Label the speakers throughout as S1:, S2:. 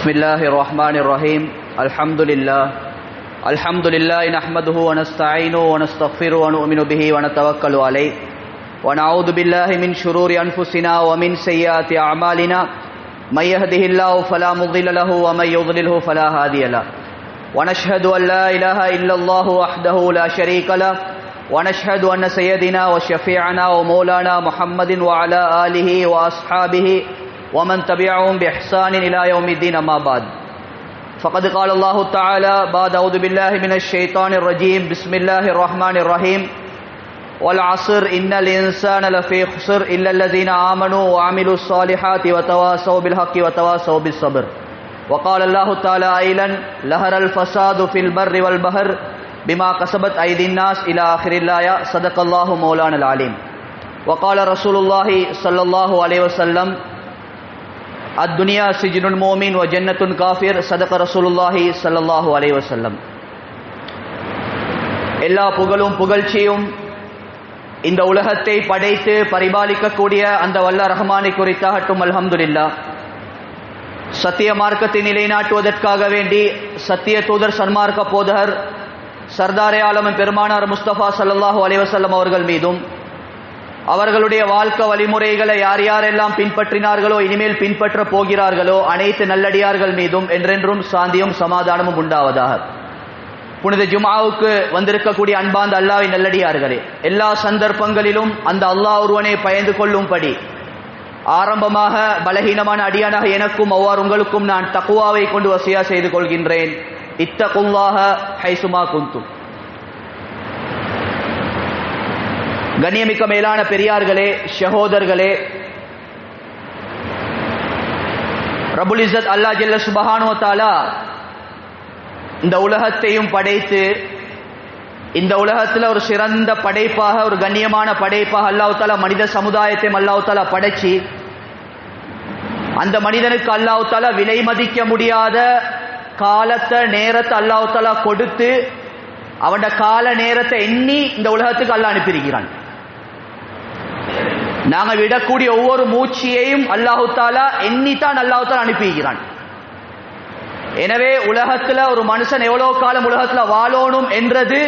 S1: بسم الله الرحمن الرحيم الحمد لله نحمده ونستعينه ونستغفره ونؤمن به ونتوكل عليه ونعوذ بالله من شرور أنفسنا ومن سيئات أعمالنا من يهده الله فلا مضل له ومن يضلله فلا هادي له ونشهد أن لا إله إلا الله وحده لا شريك له ونشهد أن سيدنا وشفيعنا ومولانا محمد وعلى آله وأصحابه ومن تبعهم بإحسان إلى يوم الدين أما بعد فقد قال الله تعالى بعد أعوذ بالله من الشيطان الرجيم بسم الله الرحمن الرحيم والعصر إن الإنسان لفي خسر إلا الذين آمنوا وعملوا الصالحات وتواصوا بالحق وتواصوا بالصبر وقال الله تعالى أيضا ظهر الفساد في البر والبحر بما كسبت أيدي الناس إلى آخر الآية صدق الله مولانا العليم وقال رسول الله صلى الله عليه وسلم الدنيا سجن المؤمن وجنة الكافر صدق رسول الله صلى الله عليه وسلم. எல்லா புகழும் புகழ்ச்சியும் இந்த உலகத்தை படைத்து பரிபாலிக்கக்கூடிய அந்த வல்ல ரஹ்மானை குறித்தாகட்டும். அல்ஹம்துலில்லாஹ். சத்திய மார்க்கத்தை நிலைநாட்டுவதற்காக வேண்டி சத்திய தூதர் சன்மார்க்க போதகர் சர்தாரே ஆலம் பெருமானார் முஸ்தபா ஸல்லல்லாஹு அலைஹி வஸல்லம் அவர்கள் மீதும் அவர்களுடைய வாழ்க்கை வழிமுறைகளை யார் யாரெல்லாம் பின்பற்றினார்களோ இனிமேல் பின்பற்ற போகிறார்களோ அனைத்து நல்லடியார்கள் மீதும் என்றென்றும் சாந்தியும் சமாதானமும் உண்டாவதாக. புனித ஜும்ஆவுக்கு வந்திருக்கக்கூடிய அன்பார்ந்த அல்லாஹ்வின் நல்லடியார்களே, எல்லா சந்தர்ப்பங்களிலும் அந்த அல்லாஹ் ஒருவனை பயந்து கொள்ளும்படி ஆரம்பமாக பலகீனமான அடியானாக எனக்கும் அவ்வாறு உங்களுக்கும் நான் தக்வாவை கொண்டு வசியா செய்து கொள்கின்றேன். இத்தகுல்லாஹ ஹைசுமா குந்தும். கண்ணியமிக்க மேலான பெரியார்களே, சகோதரர்களே, ரப்புல் இஸ்ஸத் அல்லாஹ் ஜல்ல சுப்ஹானஹு வ தஆலா இந்த உலகத்தையும் படைத்து இந்த உலகத்தில் ஒரு சிறந்த படைப்பாக ஒரு கண்ணியமான படைப்பாக அல்லாஹ் தஆலா மனித சமுதாயத்தையும் அல்லாஹ் தஆலா படைச்சி அந்த மனிதனுக்கு அல்லாஹ் தஆலா விலை மதிக்க முடியாத காலத்தை நேரத்தை அல்லாஹ் தஆலா கொடுத்து அவனோட கால நேரத்தை எண்ணி இந்த உலகத்துக்கு அல்லாஹ் அனுப்பியிருக்கிறான். நாங்கள் விடக்கூடிய ஒவ்வொரு மூச்சியையும் அல்லாஹு தாலா எண்ணித்தான் அல்லாஹு தாலா அனுப்பியிருக்கிறான். எனவே உலகத்துல ஒரு மனுஷன் எவ்வளவு காலம் உலகத்துல வாழணும் என்றது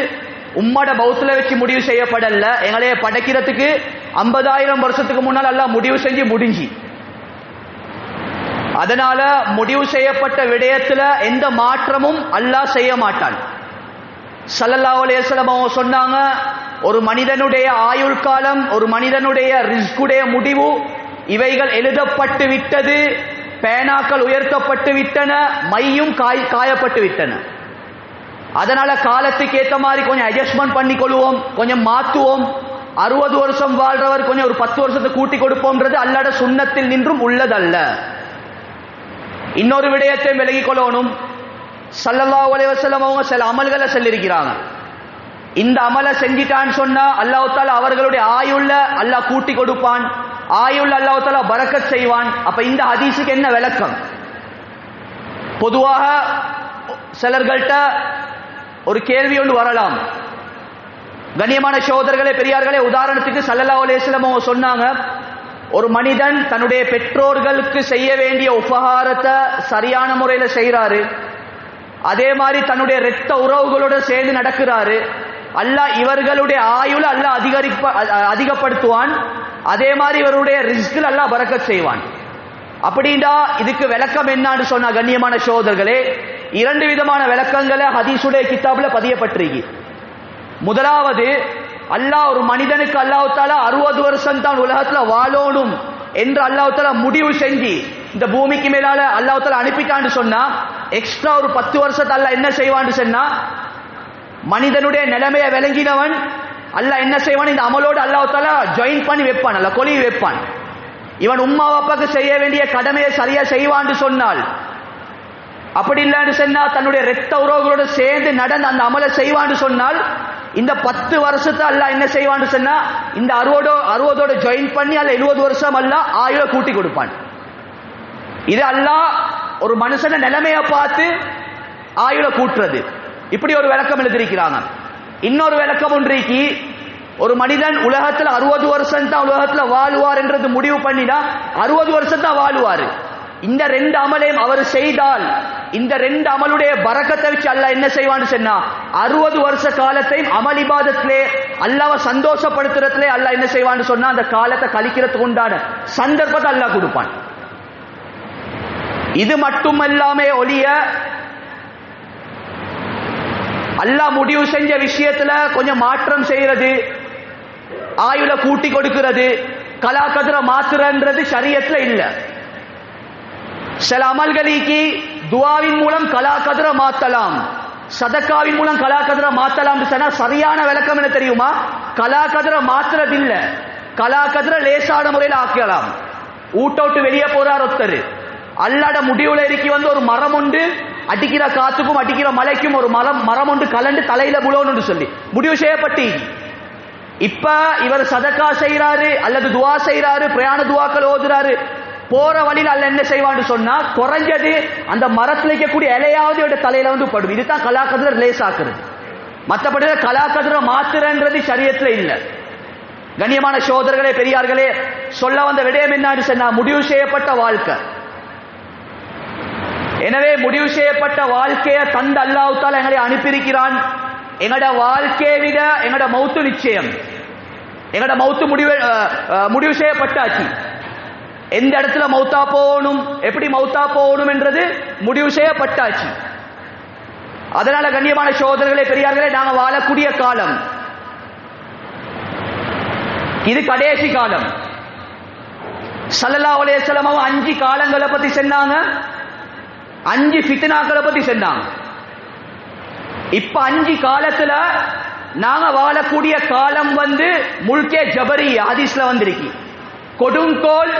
S1: உம்மட பௌத்துல வச்சு முடிவு செய்யப்படல. எங்களைய படைக்கிறதுக்கு 50,000 வருஷத்துக்கு முன்னால் அல்லாஹ் முடிவு செஞ்சு முடிஞ்சு. அதனால முடிவு செய்யப்பட்ட விடயத்துல எந்த மாற்றமும் அல்லாஹ் செய்ய மாட்டான். ஸல்லல்லாஹு அலைஹி வஸல்லம் அவங்க சொன்னாங்க, ஒரு மனிதனுடைய ஆயுள் காலம், ஒரு மனிதனுடைய ரிஸ்குடைய முடிவு இவைகள் எழுதப்பட்டு விட்டது, பேனாக்கள் உயர்த்தப்பட்டு விட்டன, மையும் காயப்பட்டு விட்டன. அதனால காலத்துக்கு ஏற்ற மாதிரி கொஞ்சம் அட்ஜஸ்ட்மெண்ட் பண்ணி கொள்வோம், கொஞ்சம் மாற்றுவோம். 60 வருஷம் வாழ்றவர் கொஞ்சம் ஒரு 10 வருஷத்தை கூட்டி கொடுப்போம்ன்றது அல்லாஹ்வுடைய சுன்னத்தில் நின்றும் உள்ளதல்ல. இன்னொரு விடயத்தை விலகிக் கொள்ளணும். ஸல்லல்லாஹு அலைஹி வஸல்லம் அவங்க சில அமல்களை சொல்லியிருக்கிறாங்க. இந்த அமலை செஞ்சிட்டான்னு சொன்னா அல்லாஹ் தஆலா அவர்களுடைய ஆயுள்ல அல்லாஹ் கூட்டி கொடுப்பான், ஆயுள்ல அல்லாஹ் தஆலா பரக்கத் செய்வான். அப்ப இந்த ஹதீஸுக்கு என்ன விளக்கம்? பொதுவாக சிலர்கள்ட்ட ஒரு கேள்வி ஒன்று வரலாம். கண்ணியமான சகோதரர்களே, பெரியார்களே, உதாரணத்துக்கு ஸல்லல்லாஹு அலைஹி வஸல்லம் அவங்க சொன்னாங்க, ஒரு மனிதன் தன்னுடைய பெற்றோர்களுக்கு செய்ய வேண்டிய உபகாரத்தை சரியான முறையில செய்யறாரு, அதே மாதிரி தன்னுடைய இரத்த உறவுகளோட சேர்ந்து நடக்கிறாரு, அல்லாஹ் இவர்களுடைய ஆயுள அல்லாஹ் அதிகப்படுத்துவான், அதே மாதிரி இவருடைய ரிஸ்கில் அல்லாஹ் பரக்கத் செய்வான். அப்படின்னா இதுக்கு விளக்கம் என்னன்னு சொன்னா கண்ணியமான சகோதரர்களே, 2 விதமான விளக்கங்களை ஹதீஸுடைய கிதாபுல பதியப்பட்டிருக்கு. முதலாவது, அல்லாஹ் ஒரு மனிதனுக்கு அல்லாஹ் தஆலா 60 வருஷம் தான் உலகத்துல வாழணும் என்று அல்லாஹ் தஆலா முடிவு செஞ்சு இந்த பூமிக்கு மேலால அல்லாஹ் தஆலா அனுப்பிட்டான்னு சொன்னா எக்ஸ்ட்ரா ஒரு 10 வருஷத்தை அல்லாஹ் என்ன செய்வான்னு சொன்னா, மனிதனுடைய நிலைமையை விளங்கினவன் அல்லாஹ் என்ன செய்வான், இந்த அமலோடு அல்லாஹ் தஆலா ஜாயின் பண்ணி வைப்பான், அல்ல கொலி வைப்பான். இவன் உம்மா அப்பாக்கு செய்ய வேண்டிய கடமையை சரியா செய்வான்னு சொன்னால், அப்படி இல்லைன்னு சொன்னா தன்னுடைய இரத்த உறவுகளோடு சேர்ந்து நடந்து அந்த அமலை செய்வான்னு சொன்னால் இந்த 10 வருஷத்தை அல்லாஹ் என்ன செய்வான்னு சொன்னா இந்த 60ஓட ஜாயின் பண்ணி அல்ல 70 வருஷம் அல்லாஹ் ஆயுள கூட்டி கொடுப்பான். இது அல்லாஹ் ஒரு மனுஷன நிலைமையை பார்த்து ஆயுள கூட்டுறது. இப்படி ஒரு விளக்கம் எழுதியிருக்கிறாங்க. இன்னொரு விளக்கம் ஒன்றைக்கு, ஒரு மனிதன் உலகத்துல 60 வருஷம் தான் உலகத்துல வாழுவார் என்றது முடிவு பண்ணினா 60 வருஷம் தான் வாழுவாரு. இந்த ரெண்டு அமலையும் அவர் செய்தால் இந்த ரெண்டு அமலுடைய பரக்கத்தை வச்சு அல்லாஹ் என்ன செய்வான்னு சொன்னா 60 வருஷ காலத்தையும் அமல் இபாதத்திலே அல்லாஹ்வை சந்தோஷப்படுத்துறதுலே அல்லாஹ் என்ன செய்வான்னு சொன்னா அந்த காலத்தை கழிக்கிறதுக்கு உண்டான சந்தர்ப்பத்தை அல்லாஹ் கொடுப்பான். இது மட்டுமல்லாமே ஒழிய அல்லாஹ் முடிவு செஞ்ச விஷயத்துல கொஞ்சம் மாற்றம் செய்யறது, ஆயுள கூட்டி கொடுக்கிறது, கலாக்கதிர மாத்துறன்றது ஷரியத்துல இல்ல. சில அமல்களுக்கு துஆவின் மூலம் கலாக்கதிர மாத்தலாம், சதக்காவின் மூலம் கலாக்கதிர மாத்தலாம் சொன்னா சரியான விளக்கம் என்ன தெரியுமா? கலாக்கதிர மாத்துறது இல்ல, கலாக்கதிர லேசான முறையில் ஆக்கலாம். ஊட்டோட்டு வெளியே போறார் ஒருத்தர், அல்லாட முடிவுல இருக்கி வந்து ஒரு மரம் உண்டு, அடிக்கிற காத்துக்கும் அடிக்கிற மலைக்கும் ஒரு மரம் ஒன்று கலண்டு தலையில புலோன்னு சொல்லி முடிவு செய்யப்பட்டு இப்ப இவர் சதக்கா செய்யறாரு அல்லது துவா செய்யறாரு, பிரயாண துவாக்கள் ஓதுறாரு, போற வழியில் அல்ல என்ன செய்வான்னு சொன்னா குறைஞ்சது அந்த மரத்துல இருக்கக்கூடிய இலையாவது இவருடைய தலையில வந்து படும். இதுதான் கலாக்கதிர லேசாக்குறது. மற்றபடி கலாக்கதிர மாத்துறன்றது ஷரியத்துல இல்ல. கண்ணியமான சகோதரர்களே பெரியார்களே, சொல்ல வந்த விடயம் என்னன்னு சொன்னா முடிவு செய்யப்பட்ட வாழ்க்கை. எனவே முடிவு செய்யப்பட்ட வாழ்க்கையை தந்த அல்லாஹ் தஆலா எங்களை அனுப்பியிருக்கிறான். எங்கட வாழ்க்கையை விட எங்கட மௌத்து நிச்சயம். எங்கட மௌத்து முடிவு செய்யப்பட்டாச்சு. எந்த இடத்துல மௌத்தா போகணும், எப்படி மௌத்தா போகணும் என்றது முடிவு செய்யப்பட்டாச்சு. அதனால கண்ணியமான சகோதரர்களே பெரியார்களே, நாங்க வாழக்கூடிய காலம் இது கடைசி காலம். ஸல்லல்லாஹு அலைஹி வஸல்லம் 5 காலங்களை பத்தி சொன்னாங்க, 5 ஃபித்னாக்களை பத்தி சொன்னாங்க. இப்ப 5 காலத்துல நாங்க வாழக்கூடிய காலம் வந்து முல்கே ஜபரி ஹதீஸ்ல வந்திருக்கு. கொடுங்கோல்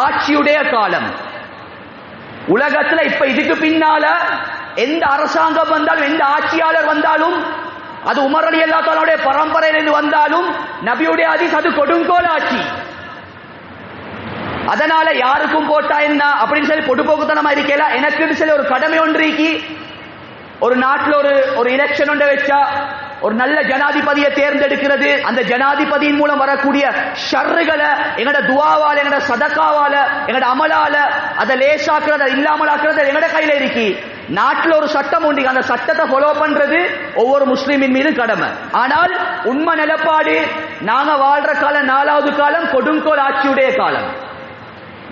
S1: ஆட்சியுடைய காலம். உலகத்துல இப்ப இதுக்கு பின்னால எந்த அரசாங்கம் வந்தாலும் எந்த ஆட்சியாளர் வந்தாலும் அது உமர் ரலியல்லாஹு தஆலாவுடைய பரம்பரையிலிருந்து வந்தாலும் நபியுடைய ஹதீஸ் அது கொடுங்கோல் ஆட்சி. அதனால யாருக்கும் போட்டா என்ன அப்படின்னு சொல்லி பொடுபோக்குத்தனமா இருக்கல. எனக்கு சொல்லி ஒரு கடமை ஒன்றைக்கு ஒரு நாட்டில் ஒரு எலெக்ஷன் ஒன்றை வச்சா ஒரு நல்ல ஜனாதிபதியை தேர்ந்தெடுக்கிறது. அந்த ஜனாதிபதியின் மூலம் வரக்கூடிய ஷர்றுகளை எங்கட துவாவால எங்கட சதக்காவால எங்கட அமலால அதை லேசாக்குறது இல்லாமல் ஆக்குறது எங்கட கையில இருக்கு. நாட்டில் ஒரு சட்டம் உண்டு, அந்த சட்டத்தை ஃபாலோ பண்றது ஒவ்வொரு முஸ்லிமின் மீது கடமை. ஆனால் உண்மை நிலப்பாடு நாங்க வாழ்ற காலம் 4வது காலம் கொடுங்கோல் ஆட்சியுடைய காலம்.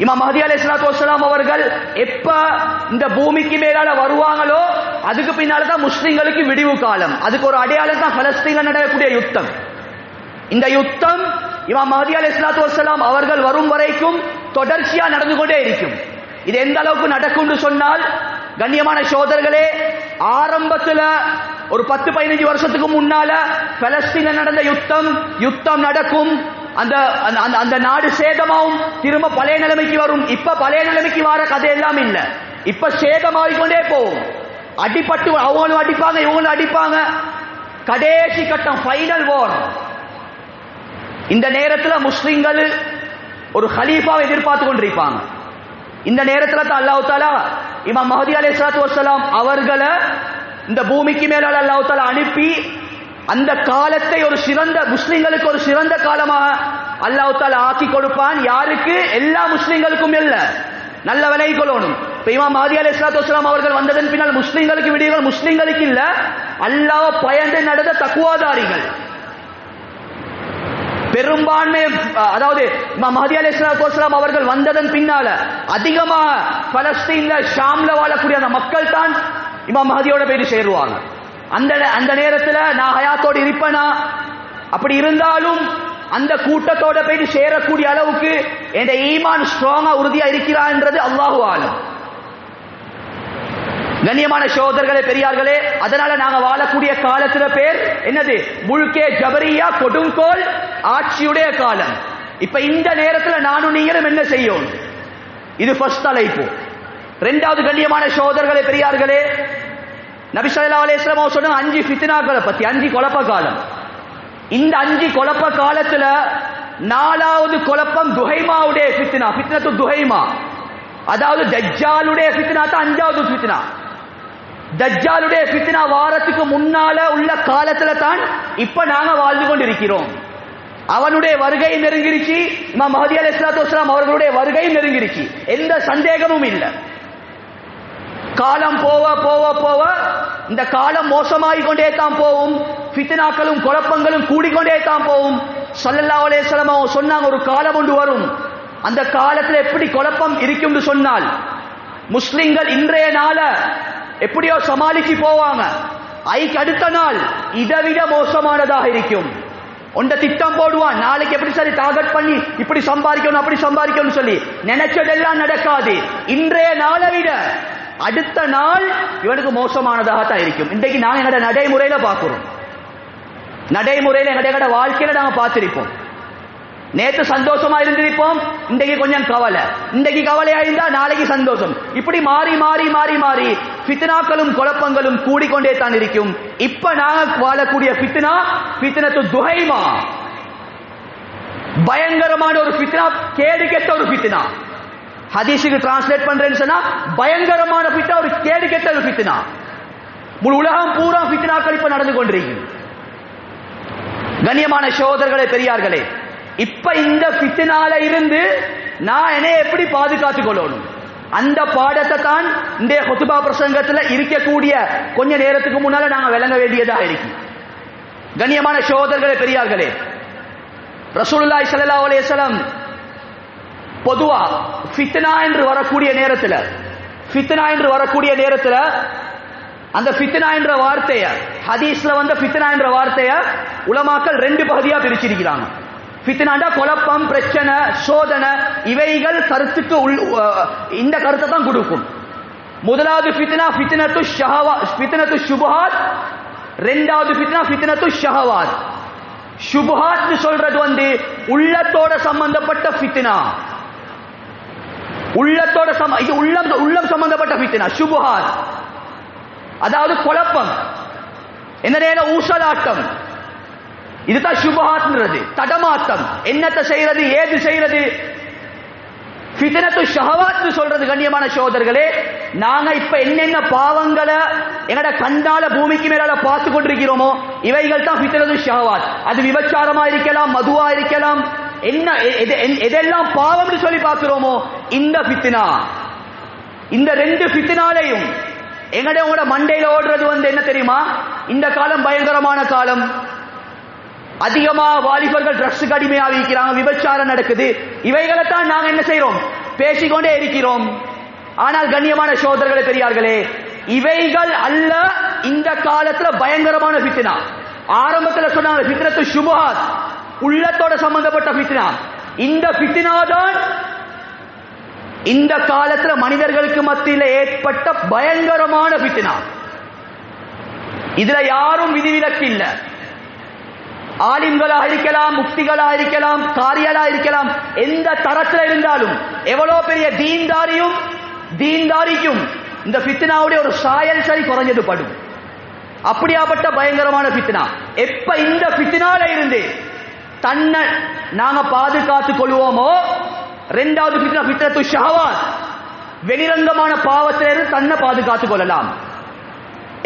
S1: இமாம் மஹ்தி அலைஹிஸ்ஸலாத்து வஸ்ஸலாம் அவர்கள் எப்ப இந்த பூமிக்கு மேலால வருவாங்களோ அதுக்கு பின்னால தான் முஸ்லிம்களுக்கு விடிவு காலம். அதுக்கு ஒரு அடையாளம் தான் பலஸ்தீன்ல நடக்கக்கூடிய யுத்தம். இந்த யுத்தம் இமாம் மஹ்தி அலைஹிஸ்ஸலாத்து வஸ்ஸலாம் அவர்கள் வரும் வரைக்கும் தொடர்ச்சியா நடந்து கொண்டே இருக்கும். இது எந்த அளவுக்கு நடக்கும்னு சொன்னால் கண்ணியமான சகோதரர்களே, ஆரம்பத்துல ஒரு 10-15 வருஷத்துக்கு முன்னால பலஸ்தீன்ல நடந்த யுத்தம் நடக்கும். அந்த நாடு சேதமாவும் திரும்ப பழைய நிலைமைக்கு வரும். இப்ப பழைய நிலைமைக்கு வர கதை எல்லாம் இல்ல, இப்ப சேதமாகிக்கொண்டே போகும். அடிபட்டு அவங்களும் அடிப்பாங்க இவங்களும் அடிப்பாங்க. கடைசி கட்டம் ஃபைனல் வார். இந்த நேரத்தில் முஸ்லிம்கள் ஒரு ஹலீஃபாவை எதிர்பார்த்து கொண்டிருப்பாங்க. இந்த நேரத்தில் தான் அல்லாஹ் தஆலா இமாம் மஹ்தி அலைஹிஸ்ஸலாத்து வஸ்ஸலாம் அவர்களை இந்த பூமிக்கு மேலால அல்லாஹ் தஆலா அனுப்பி அந்த காலத்தை ஒரு சிறந்த முஸ்லிம்களுக்கு ஒரு சிறந்த காலமாக அல்லாஹ் தஆலா ஆக்கி கொடுப்பான். யாருக்கு? எல்லா முஸ்லிம்களுக்கும் இல்ல, நல்ல விலை கொள்ளணும். இப்ப இமாம் மஹ்தி அலைஹிஸ்ஸலாத்து வஸ்ஸலாம் அவர்கள் வந்ததன் பின்னால் முஸ்லிம்களுக்கு விடியல், முஸ்லிம்களுக்கு இல்ல, அல்லாஹ் பயந்து நடந்த தக்வாதாரிகள் பெரும்பான்மை. அதாவது இமாம் மஹ்தி அலைஹிஸ்ஸலாத்து வஸ்ஸலாம் அவர்கள் வந்ததன் பின்னால அதிகமாக பலஸ்தீன்ல ஷாம்ல வாழக்கூடிய அந்த மக்கள் தான் இமாம் மஹ்தியோட போய் சேருவாங்க. அந்த நேரத்தில் நான் ஹயாத்தோடு இருப்பேனா? அப்படி இருந்தாலும் அந்த கூட்டத்தோட போயிட்டு சேரக்கூடிய அளவுக்கு என் ஈமான் ஸ்ட்ராங்கா உறுதியா இருக்கிறான்ன்றது அல்லாஹு ஆலம். கண்ணியமான சகோதரர்களே பெரியார்களே, அதனால நாங்க வாழக்கூடிய காலத்துல பேர் என்னது? முல்கே ஜபரியா, கொடுங்கோல் ஆட்சியுடைய காலம். இப்ப இந்த நேரத்துல நானும் நீங்களும் என்ன செய்யும்? இது ஃபர்ஸ்ட் தலைப்பு. இரண்டாவது கண்ணியமான சகோதரர்களே பெரியார்களே, நபி ஸல்லல்லாஹு அலைஹி வஸல்லம் சொன்ன 5 ஃபித்னாக்களை பத்தி, 5 குழப்ப காலம். இந்த 5 குழப்ப காலத்துல 4வது குழப்பம் துஹைமாவுடைய ஃபித்னா, ஃபித்னத்து துஹைமா. அதாவது தஜ்ஜாலுடைய ஃபித்னா தான் 5வது ஃபித்னா. தஜ்ஜாலுடைய ஃபித்னா வாரத்துக்கு முன்னால உள்ள காலத்துல தான் இப்ப நாங்க வாழ்ந்து கொண்டிருக்கிறோம். அவனுடைய வருகை நெருங்கிருச்சு. இமாம் மஹதி அலைஹிஸ்ஸலாத்து வஸ்ஸலாம் அவர்களுடைய வருகை நெருங்கிருச்சு, எந்த சந்தேகமும் இல்லை. காலம் போவ போவ போவ இந்த காலம் மோசமாகிக் கொண்டே தான் போகும், ஃபித்னாக்களும் குழப்பங்களும் கூடிக்கொண்டே தான் போகும். ஸல்லல்லாஹு அலைஹி வஸல்லம் சொன்னாங்க, ஒரு காலம் ஒன்று வரும், அந்த காலத்துல எப்படி குழப்பம் இருக்கும்னு சொன்னால், முஸ்லிம்கள் இன்றைய நாள எப்படியோ சமாளிச்சு போவாங்க, ஐக்கு அடுத்த நாள் இதைவிட மோசமானதாக இருக்கும். ஒன்ற திட்டம் போடுவான், நாளைக்கு எப்படி சரி டார்கெட் பண்ணி இப்படி சம்பாதிக்கணும் அப்படி சம்பாதிக்கணும் சொல்லி நினைச்சதெல்லாம் நடக்காது. இன்றைய நாளை விட அடுத்த நாள் இவனுக்கு மோசமானதாகத்தான் இருக்கும். இன்றைக்கு நாங்க எங்கட நடைமுறையில பார்க்கிறோம், நடைமுறையில எங்கட வாழ்க்கையில நாங்க பார்த்திருப்போம். நேற்று சந்தோஷமா இருந்திருப்போம், இன்றைக்கு கொஞ்சம் கவலை, இன்றைக்கு கவலையா இருந்தா நாளைக்கு சந்தோஷம், இப்படி மாறி மாறி மாறி மாறி ஃபித்னாக்களும் குழப்பங்களும் கூடிக்கொண்டே தான் இருக்கும். இப்ப நாங்க வாழக்கூடிய ஃபித்னா ஃபித்னத்து துஹைமா, பயங்கரமான ஒரு ஃபித்னா, கேடு கெட்ட ஒரு ஃபித்னா. ஹதீஸுக்கு டிரான்ஸ்லேட் பண்றேன்னு சொன்னா பயங்கரமான ஃபித்னா, ஒரு கேடு கெட்ட ஒரு ஃபித்னா. முழு உலகம் பூரா ஃபித்னாக்கள் இப்ப நடந்து கொண்டிருக்கு. கண்ணியமான சகோதரர்களே பெரியார்களே, இப்ப இந்த ஃபித்னால இருந்து நான் என்னை எப்படி பாதுகாத்துக் கொள்ளணும், அந்த பாடத்தை தான் இந்த ஹுத்பா பிரசங்கத்துல இருக்கக்கூடிய கொஞ்ச நேரத்துக்கு முன்னால நாங்க விளங்க வேண்டியதாக இருக்கு. கண்ணியமான சகோதரர்களே பெரியார்களே, ரசூலுல்லாஹி ஸல்லல்லாஹு அலைஹி வஸல்லம் பொதுவா ஃபித்னா என்று வரக்கூடிய நேரத்துல, ஃபித்னா என்று வரக்கூடிய நேரத்துல அந்த ஃபித்னா என்ற வார்த்தைய, ஹதீஸ்ல வந்த ஃபித்னா என்ற வார்த்தைய உலமாக்கள் ரெண்டு பகுதியா பிரிச்சிருக்கிறாங்க. ஃபித்னாண்டா குழப்பம், பிரச்சனை, சோதனை, இவைகள் கருத்துக்கு இந்த கருத்தை தான் கொடுக்கும். முதலாவது ஃபித்னா ஃபித்னத்து ஷஹவாத், ஃபித்னத்து ஷுபஹாத். இரண்டாவது ஃபித்னா ஃபித்னத்து ஷஹவாத். ஷுபஹாத் சொல்றது வந்து உள்ளத்தோட சம்பந்தப்பட்ட ஃபித்னா, உள்ளத்தோட இது உள்ளம் சம்பந்தப்பட்ட ஃபித்னா. ஷுபஹாத் அதாவது குழப்பம், என்ன நேரம் ஊசலாட்டம், இதுதான் சுபஹாத்ன்றது, தடமாட்டம், என்னத்தை செய்யறது ஏது செய்யறது. ஃபித்னத்து ஷஹவாத் சொல்றது கண்ணியமான சகோதரர்களே, நாங்க இப்ப என்னென்ன பாவங்களை எங்கட கண்டால பூமிக்கு மேலால பார்த்து கொண்டிருக்கிறோமோ இவைகள் தான் ஃபித்னத்து ஷஹவாத். அது விபச்சாரமா இருக்கலாம், மதுவா இருக்கலாம், என்ன எதெல்லாம் பாவம்னு சொல்லி பார்க்கிறோமோ இந்த ஃபித்னா. இந்த ரெண்டு ஃபித்னாலையும் எங்கட மண்டையில ஓடுறது வந்து என்ன தெரியுமா, இந்த காலம் பயங்கரமான காலம், அதிகமா வாலிபர்கள் ட்ரக்ஸுக்கு அடிமையாக இருக்கிறாங்க, விபச்சாரம் நடக்குது, இவைகளை தான் நாங்க என்ன செய்யறோம், பேசிக்கொண்டே இருக்கிறோம். ஆனால் கண்ணியமான சகோதரர்களே பெரியார்களே, இவைகள் அல்ல இந்த காலத்துல பயங்கரமான ஃபித்னா. ஆரம்பத்துல சொன்னாங்க ஃபித்னத்து ஷுபஹாத், உள்ளத்தோட சம்பந்தப்பட்ட ஃபித்னா. இந்த ஃபித்னா தான் இந்த காலத்துல மனிதர்களுக்கு மத்தியில் ஏற்பட்ட பயங்கரமான ஃபித்னா. இதுல யாரும் விதிவிலக்கு இல்லை. ஆலிம்களாக இருக்கலாம், முஃப்திகளாக இருக்கலாம், காரியாளா இருக்கலாம், எந்த தரத்தில் இருந்தாலும், எவ்வளவு பெரிய தீன்தாரிக்கும் இந்த ஃபித்னாவுடைய ஒரு சாயல் சரி குறைஞ்சது படும். அப்படியாப்பட்ட பயங்கரமான ஃபித்னா. எப்ப இந்த ஃபித்னால இருந்து தன்னை நாங்க பாதுகாத்துக் கொள்வோமோ, இரண்டாவது ஃபித்னா ஃபித்னத்து ஷஹவாத், வெளிரங்கமான பாவத்திலிருந்து தன்னை பாதுகாத்துக் கொள்ளலாம்.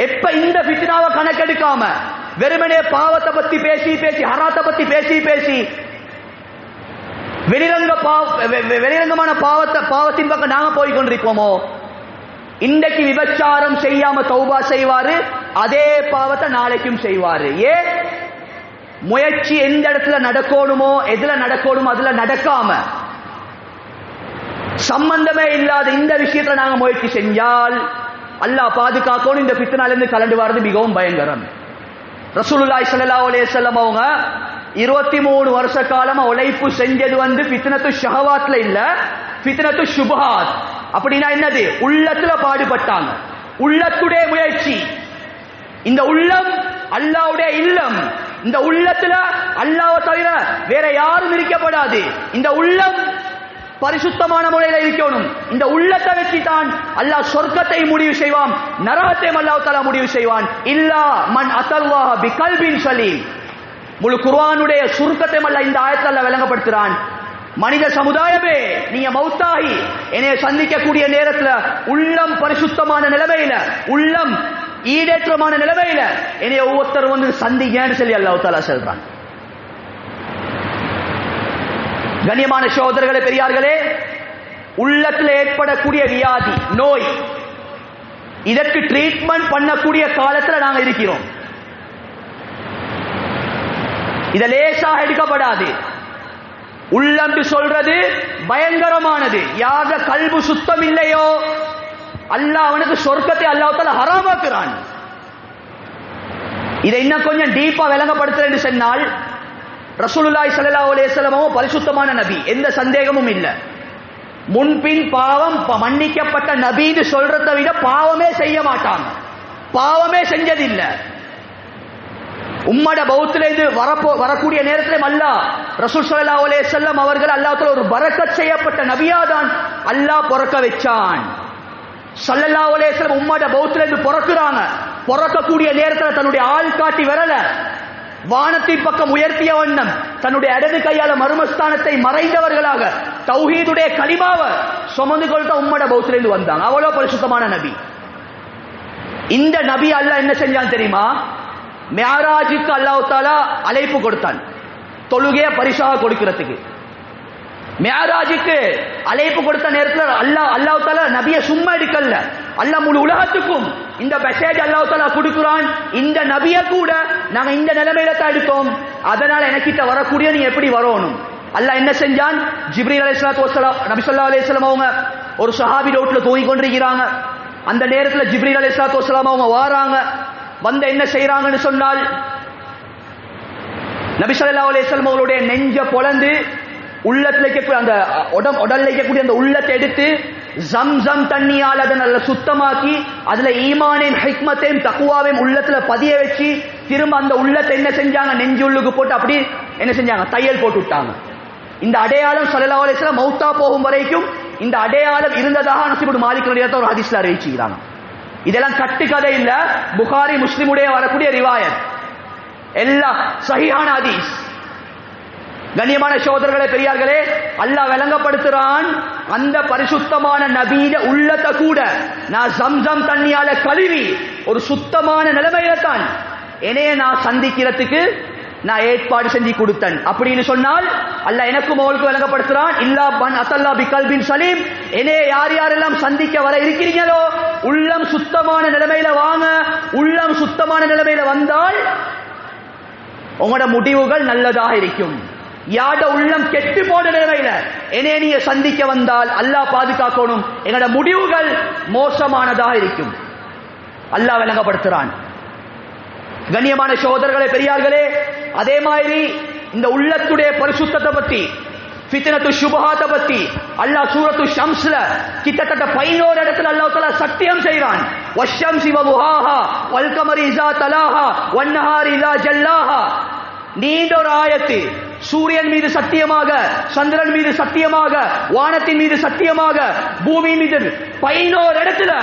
S1: எப்ப இந்த ஃபித்னாவை கணக்கெடுக்காம வெறுமனே பாவத்தை பத்தி பேசி பேசி, ஹராத்தை பத்தி பேசி பேசி வெளிரங்கமான பாவத்தின் பக்கம் நாங்க போய் கொண்டிருப்போமோ, இன்றைக்கு விபச்சாரம் செய்யாம தௌபா செய்வாரு, அதே பாவத்தை நாளைக்கும் செய்வாரு. ஏன்? முயற்சி எந்த இடத்துல நடக்கணுமோ, எதுல நடக்கணுமோ அதுல நடக்காம, சம்பந்தமே இல்லாத இந்த விஷயத்துல நாங்க முயற்சி செஞ்சால் அல்லாஹ் பாதுகாக்கணும். இந்த ஃபித்னால இருந்து கலந்து வர்றது மிகவும் பயங்கரம். ரசூலுல்லாஹி ஸல்லல்லாஹு அலைஹி வஸல்லம் அவங்க 23 வருஷ காலமா உழைப்பு செஞ்சது வந்து ஃபித்னத்து ஷஹவாத்ல இல்ல, ஃபித்னத்து ஷுபஹாத். அப்படின்னா என்னது? உள்ளத்துல பாடுபட்டாங்க, உள்ளத்துடைய முயற்சி. இந்த உள்ளம் அல்லாஹ்வுடைய இல்லம், இந்த உள்ளத்துல அல்லாஹ்வை தவிர வேற யாரும் இருக்கப்படாது. இந்த உள்ளம் பரிசுத்தமான முறையில் இருக்கணும். இந்த உள்ளத்தை வச்சு தான் அல்லாஹ் சொர்க்கத்தை முடிவு செய்வான், நரகத்தையும் அல்லாஹ் தஆலா முடிவு செய்வான். இல்லா மன் அத்தல்லாஹ பிகல்பின் சலீம். முழு குர்ஆனுடைய சுருக்கத்தை அல்லாஹ் இந்த ஆயத்தில் அல்லாஹ் விளங்கப்படுத்துறான். மனித சமுதாயமே, நீங்க மௌத்தாகி என்னைய சந்திக்கக்கூடிய நேரத்துல உள்ளம் பரிசுத்தமான நிலைமையில, உள்ளம் ஈடேற்றமான நிலைமையில என்னைய ஒவ்வொருத்தர் வந்து சந்திங்கன்னு சொல்லி அல்லாஹ் தஆலா சொல்றான். கண்ணியமான சகோதரர்களே பெரியார்களே, உள்ளத்தில் ஏற்படக்கூடிய வியாதி நோய் இதற்கு ட்ரீட்மெண்ட் பண்ணக்கூடிய காலத்தில் நாங்கள் இருக்கிறோம். இத லேசாக எடுக்கப்படாது. உள்ளம் சொல்றது பயங்கரமானது. யார கல்பு சுத்தம் இல்லையோ அல்லாஹ் அவனுக்கு சொர்க்கத்தை அல்லாஹ் தஆலா ஹராமாக்குறான். இதை இன்னும் கொஞ்சம் டீப்பா விளங்கப்படுத்துறேன்னு சொன்னால், ரசூலுல்லாஹி ஸல்லல்லாஹு அலைஹி வஸல்லம் பரிசுத்தமான நபி, எந்த சந்தேகமும் இல்லை. முன்பின் பாவம் மன்னிக்கப்பட்ட நபின்னு சொல்றதை விட பாவமே செய்ய மாட்டாங்க, பாவமே செஞ்சதில்லை. உம்மட பௌத்துல இது வரக்கூடிய நேரத்திலே அல்லாஹ் ரசூல் ஸல்லல்லாஹு அலைஹி வஸல்லம் அவர்கள் அல்லாஹ் தஆலா ஒரு பரக்கத் செய்யப்பட்ட நபியாதான் அல்லாஹ் பிறக்க வச்சான். ஸல்லல்லாஹு அலைஹி வஸல்லம் உம்மட பௌத்துல இது பிறக்குறாங்க. பிறக்கக்கூடிய நேரத்தில் தன்னுடைய ஆள் காட்டி விரல வானத்தின் பக்கம் உயர்த்திய வண்ணம் தன்னுடைய இடது கையால மர்மஸ்தானத்தை மறைந்தவர்களாக தௌஹீதுடைய கலிமாவை சுமந்து கொள்ற உம்மட பௌத்திலிருந்து வந்தாங்க. அவ்வளவு பரிசுத்தமான நபி. இந்த நபி அல்லாஹ் என்ன செஞ்சான் தெரியுமா? மிஅராஜுக்கு அல்லாஹ் தஆலா அழைப்பு கொடுத்தான், தொழுகையை பரிசாக கொடுக்கிறதுக்கு. மிஅராஜுக்கு அழைப்பு கொடுத்த நேரத்தில் அல்லாஹ் தஆலா நபியை சும்மா எடுக்கல, அல்லாஹ் முழு உலகத்துக்கும் இந்த மெசேஜ் அல்லாஹ் தஆலா கொடுக்கிறான். இந்த நபியை கூட நாங்க இந்த நிலைமையில தான் எடுத்தோம், அதனால எனக்கிட்ட வரக்கூடிய நீ எப்படி வரணும். அல்லாஹ் என்ன செஞ்சான்? ஜிப்ரீல் அலைஹிஸ்ஸலாத்து வஸ்ஸலாம் நபி ஸல்லல்லாஹு அலைஹி வஸல்லம் அவங்க ஒரு சஹாபி ரோட்ல தூங்கி கொண்டிருக்கிறாங்க. அந்த நேரத்தில் ஜிப்ரீல் அலைஹிஸ்ஸலாத்து வஸ்ஸலாம் அவங்க வாராங்க. வந்து என்ன செய்யறாங்கன்னு சொன்னால், நபி ஸல்லல்லாஹு அலைஹி வஸல்லம் அவங்களுடைய நெஞ்ச பொளந்து உள்ளத்துல இருக்கக்கூடிய அந்த உடல்ல இருக்கக்கூடிய அந்த உள்ளத்தை எடுத்து ஜம்சம் தண்ணியால் அதை நல்ல சுத்தமாக்கி அதுல ஈமானையும் ஹிக்மத்தையும் தக்குவாவையும் உள்ளத்துல பதிய வச்சு திரும்ப அந்த உள்ளத்தை என்ன செஞ்சாங்க? நெஞ்சு உள்ளுக்கு போட்டு அப்படி என்ன செஞ்சாங்க? தையல் போட்டு விட்டாங்க. இந்த அடையாளம் ஸல்லல்லாஹு அலைஹி வஸல்லம் மௌத்தா போகும் வரைக்கும் இந்த அடையாளம் இருந்ததாக அனஸ் இப்னு மாலிக் ரலியல்லாஹு ஒரு ஹதீஸ்ல அறிவிச்சுக்கிறாங்க. இதெல்லாம் கட்டுக்கதை இல்ல, புகாரி முஸ்லிமுடைய வரக்கூடிய ரிவாயத், எல்லாம் சஹீஹான ஹதீஸ். கண்ணியமான சகோதரர்களே பெரியார்களே, அல்லாஹ் விளங்கப்படுத்துறான், அந்த பரிசுத்தமான நபியிட உள்ளத்தை கூட நான் ஜம்சம் தண்ணியால கழுவி ஒரு சுத்தமான நிலைமையில தான் என்னைய நான் சந்திக்கிறதுக்கு நான் ஏற்பாடு செஞ்சு கொடுத்தேன் அப்படின்னு சொன்னால், அல்லாஹ் எனக்கும் அவளுக்கு விளங்கப்படுத்துறான், இல்லா பன் அத்தல்லா பிகல்பின் சலீம், என்னைய யார் யாரெல்லாம் சந்திக்க வர இருக்கிறீங்களோ உள்ளம் சுத்தமான நிலைமையில வாங்க. உள்ளம் சுத்தமான நிலைமையில வந்தால் உங்களோட முடிவுகள் நல்லதாக இருக்கும். யாட உள்ளம் கெட்டு போன நிலைமையில என்னைய நீங்க சந்திக்க வந்தால் அல்லாஹ் பாதுகாக்கணும், எங்களோட முடிவுகள் மோசமானதாக இருக்கும். அல்லாஹ் விளங்கப்படுத்துறான். கண்ணியமான சகோதரர்களே பெரியார்களே, அதே மாதிரி இந்த உள்ளத்துடைய பரிசுத்தத்தை பத்தி, ஃபித்னத்து ஷுபஹாத்த பத்தி அல்லாஹ் சூரத்து ஷம்ஸ்ல கிட்டத்தட்ட 11 இடத்துல அல்லாஹ் தஆலா சத்தியம் செய்றான். வஷ்ஷம்ஸி வதுஹாஹா வல் கமரி இஸா தலாஹா வன் நஹாரி இஸா ஜல்லாஹா. நீண்ட ஒரு ஆயத்து, சூரியன் மீது சத்தியமாக, சந்திரன் மீது சத்தியமாக, வானத்தின் மீது சத்தியமாக, பூமி மீது 11 இடத்துல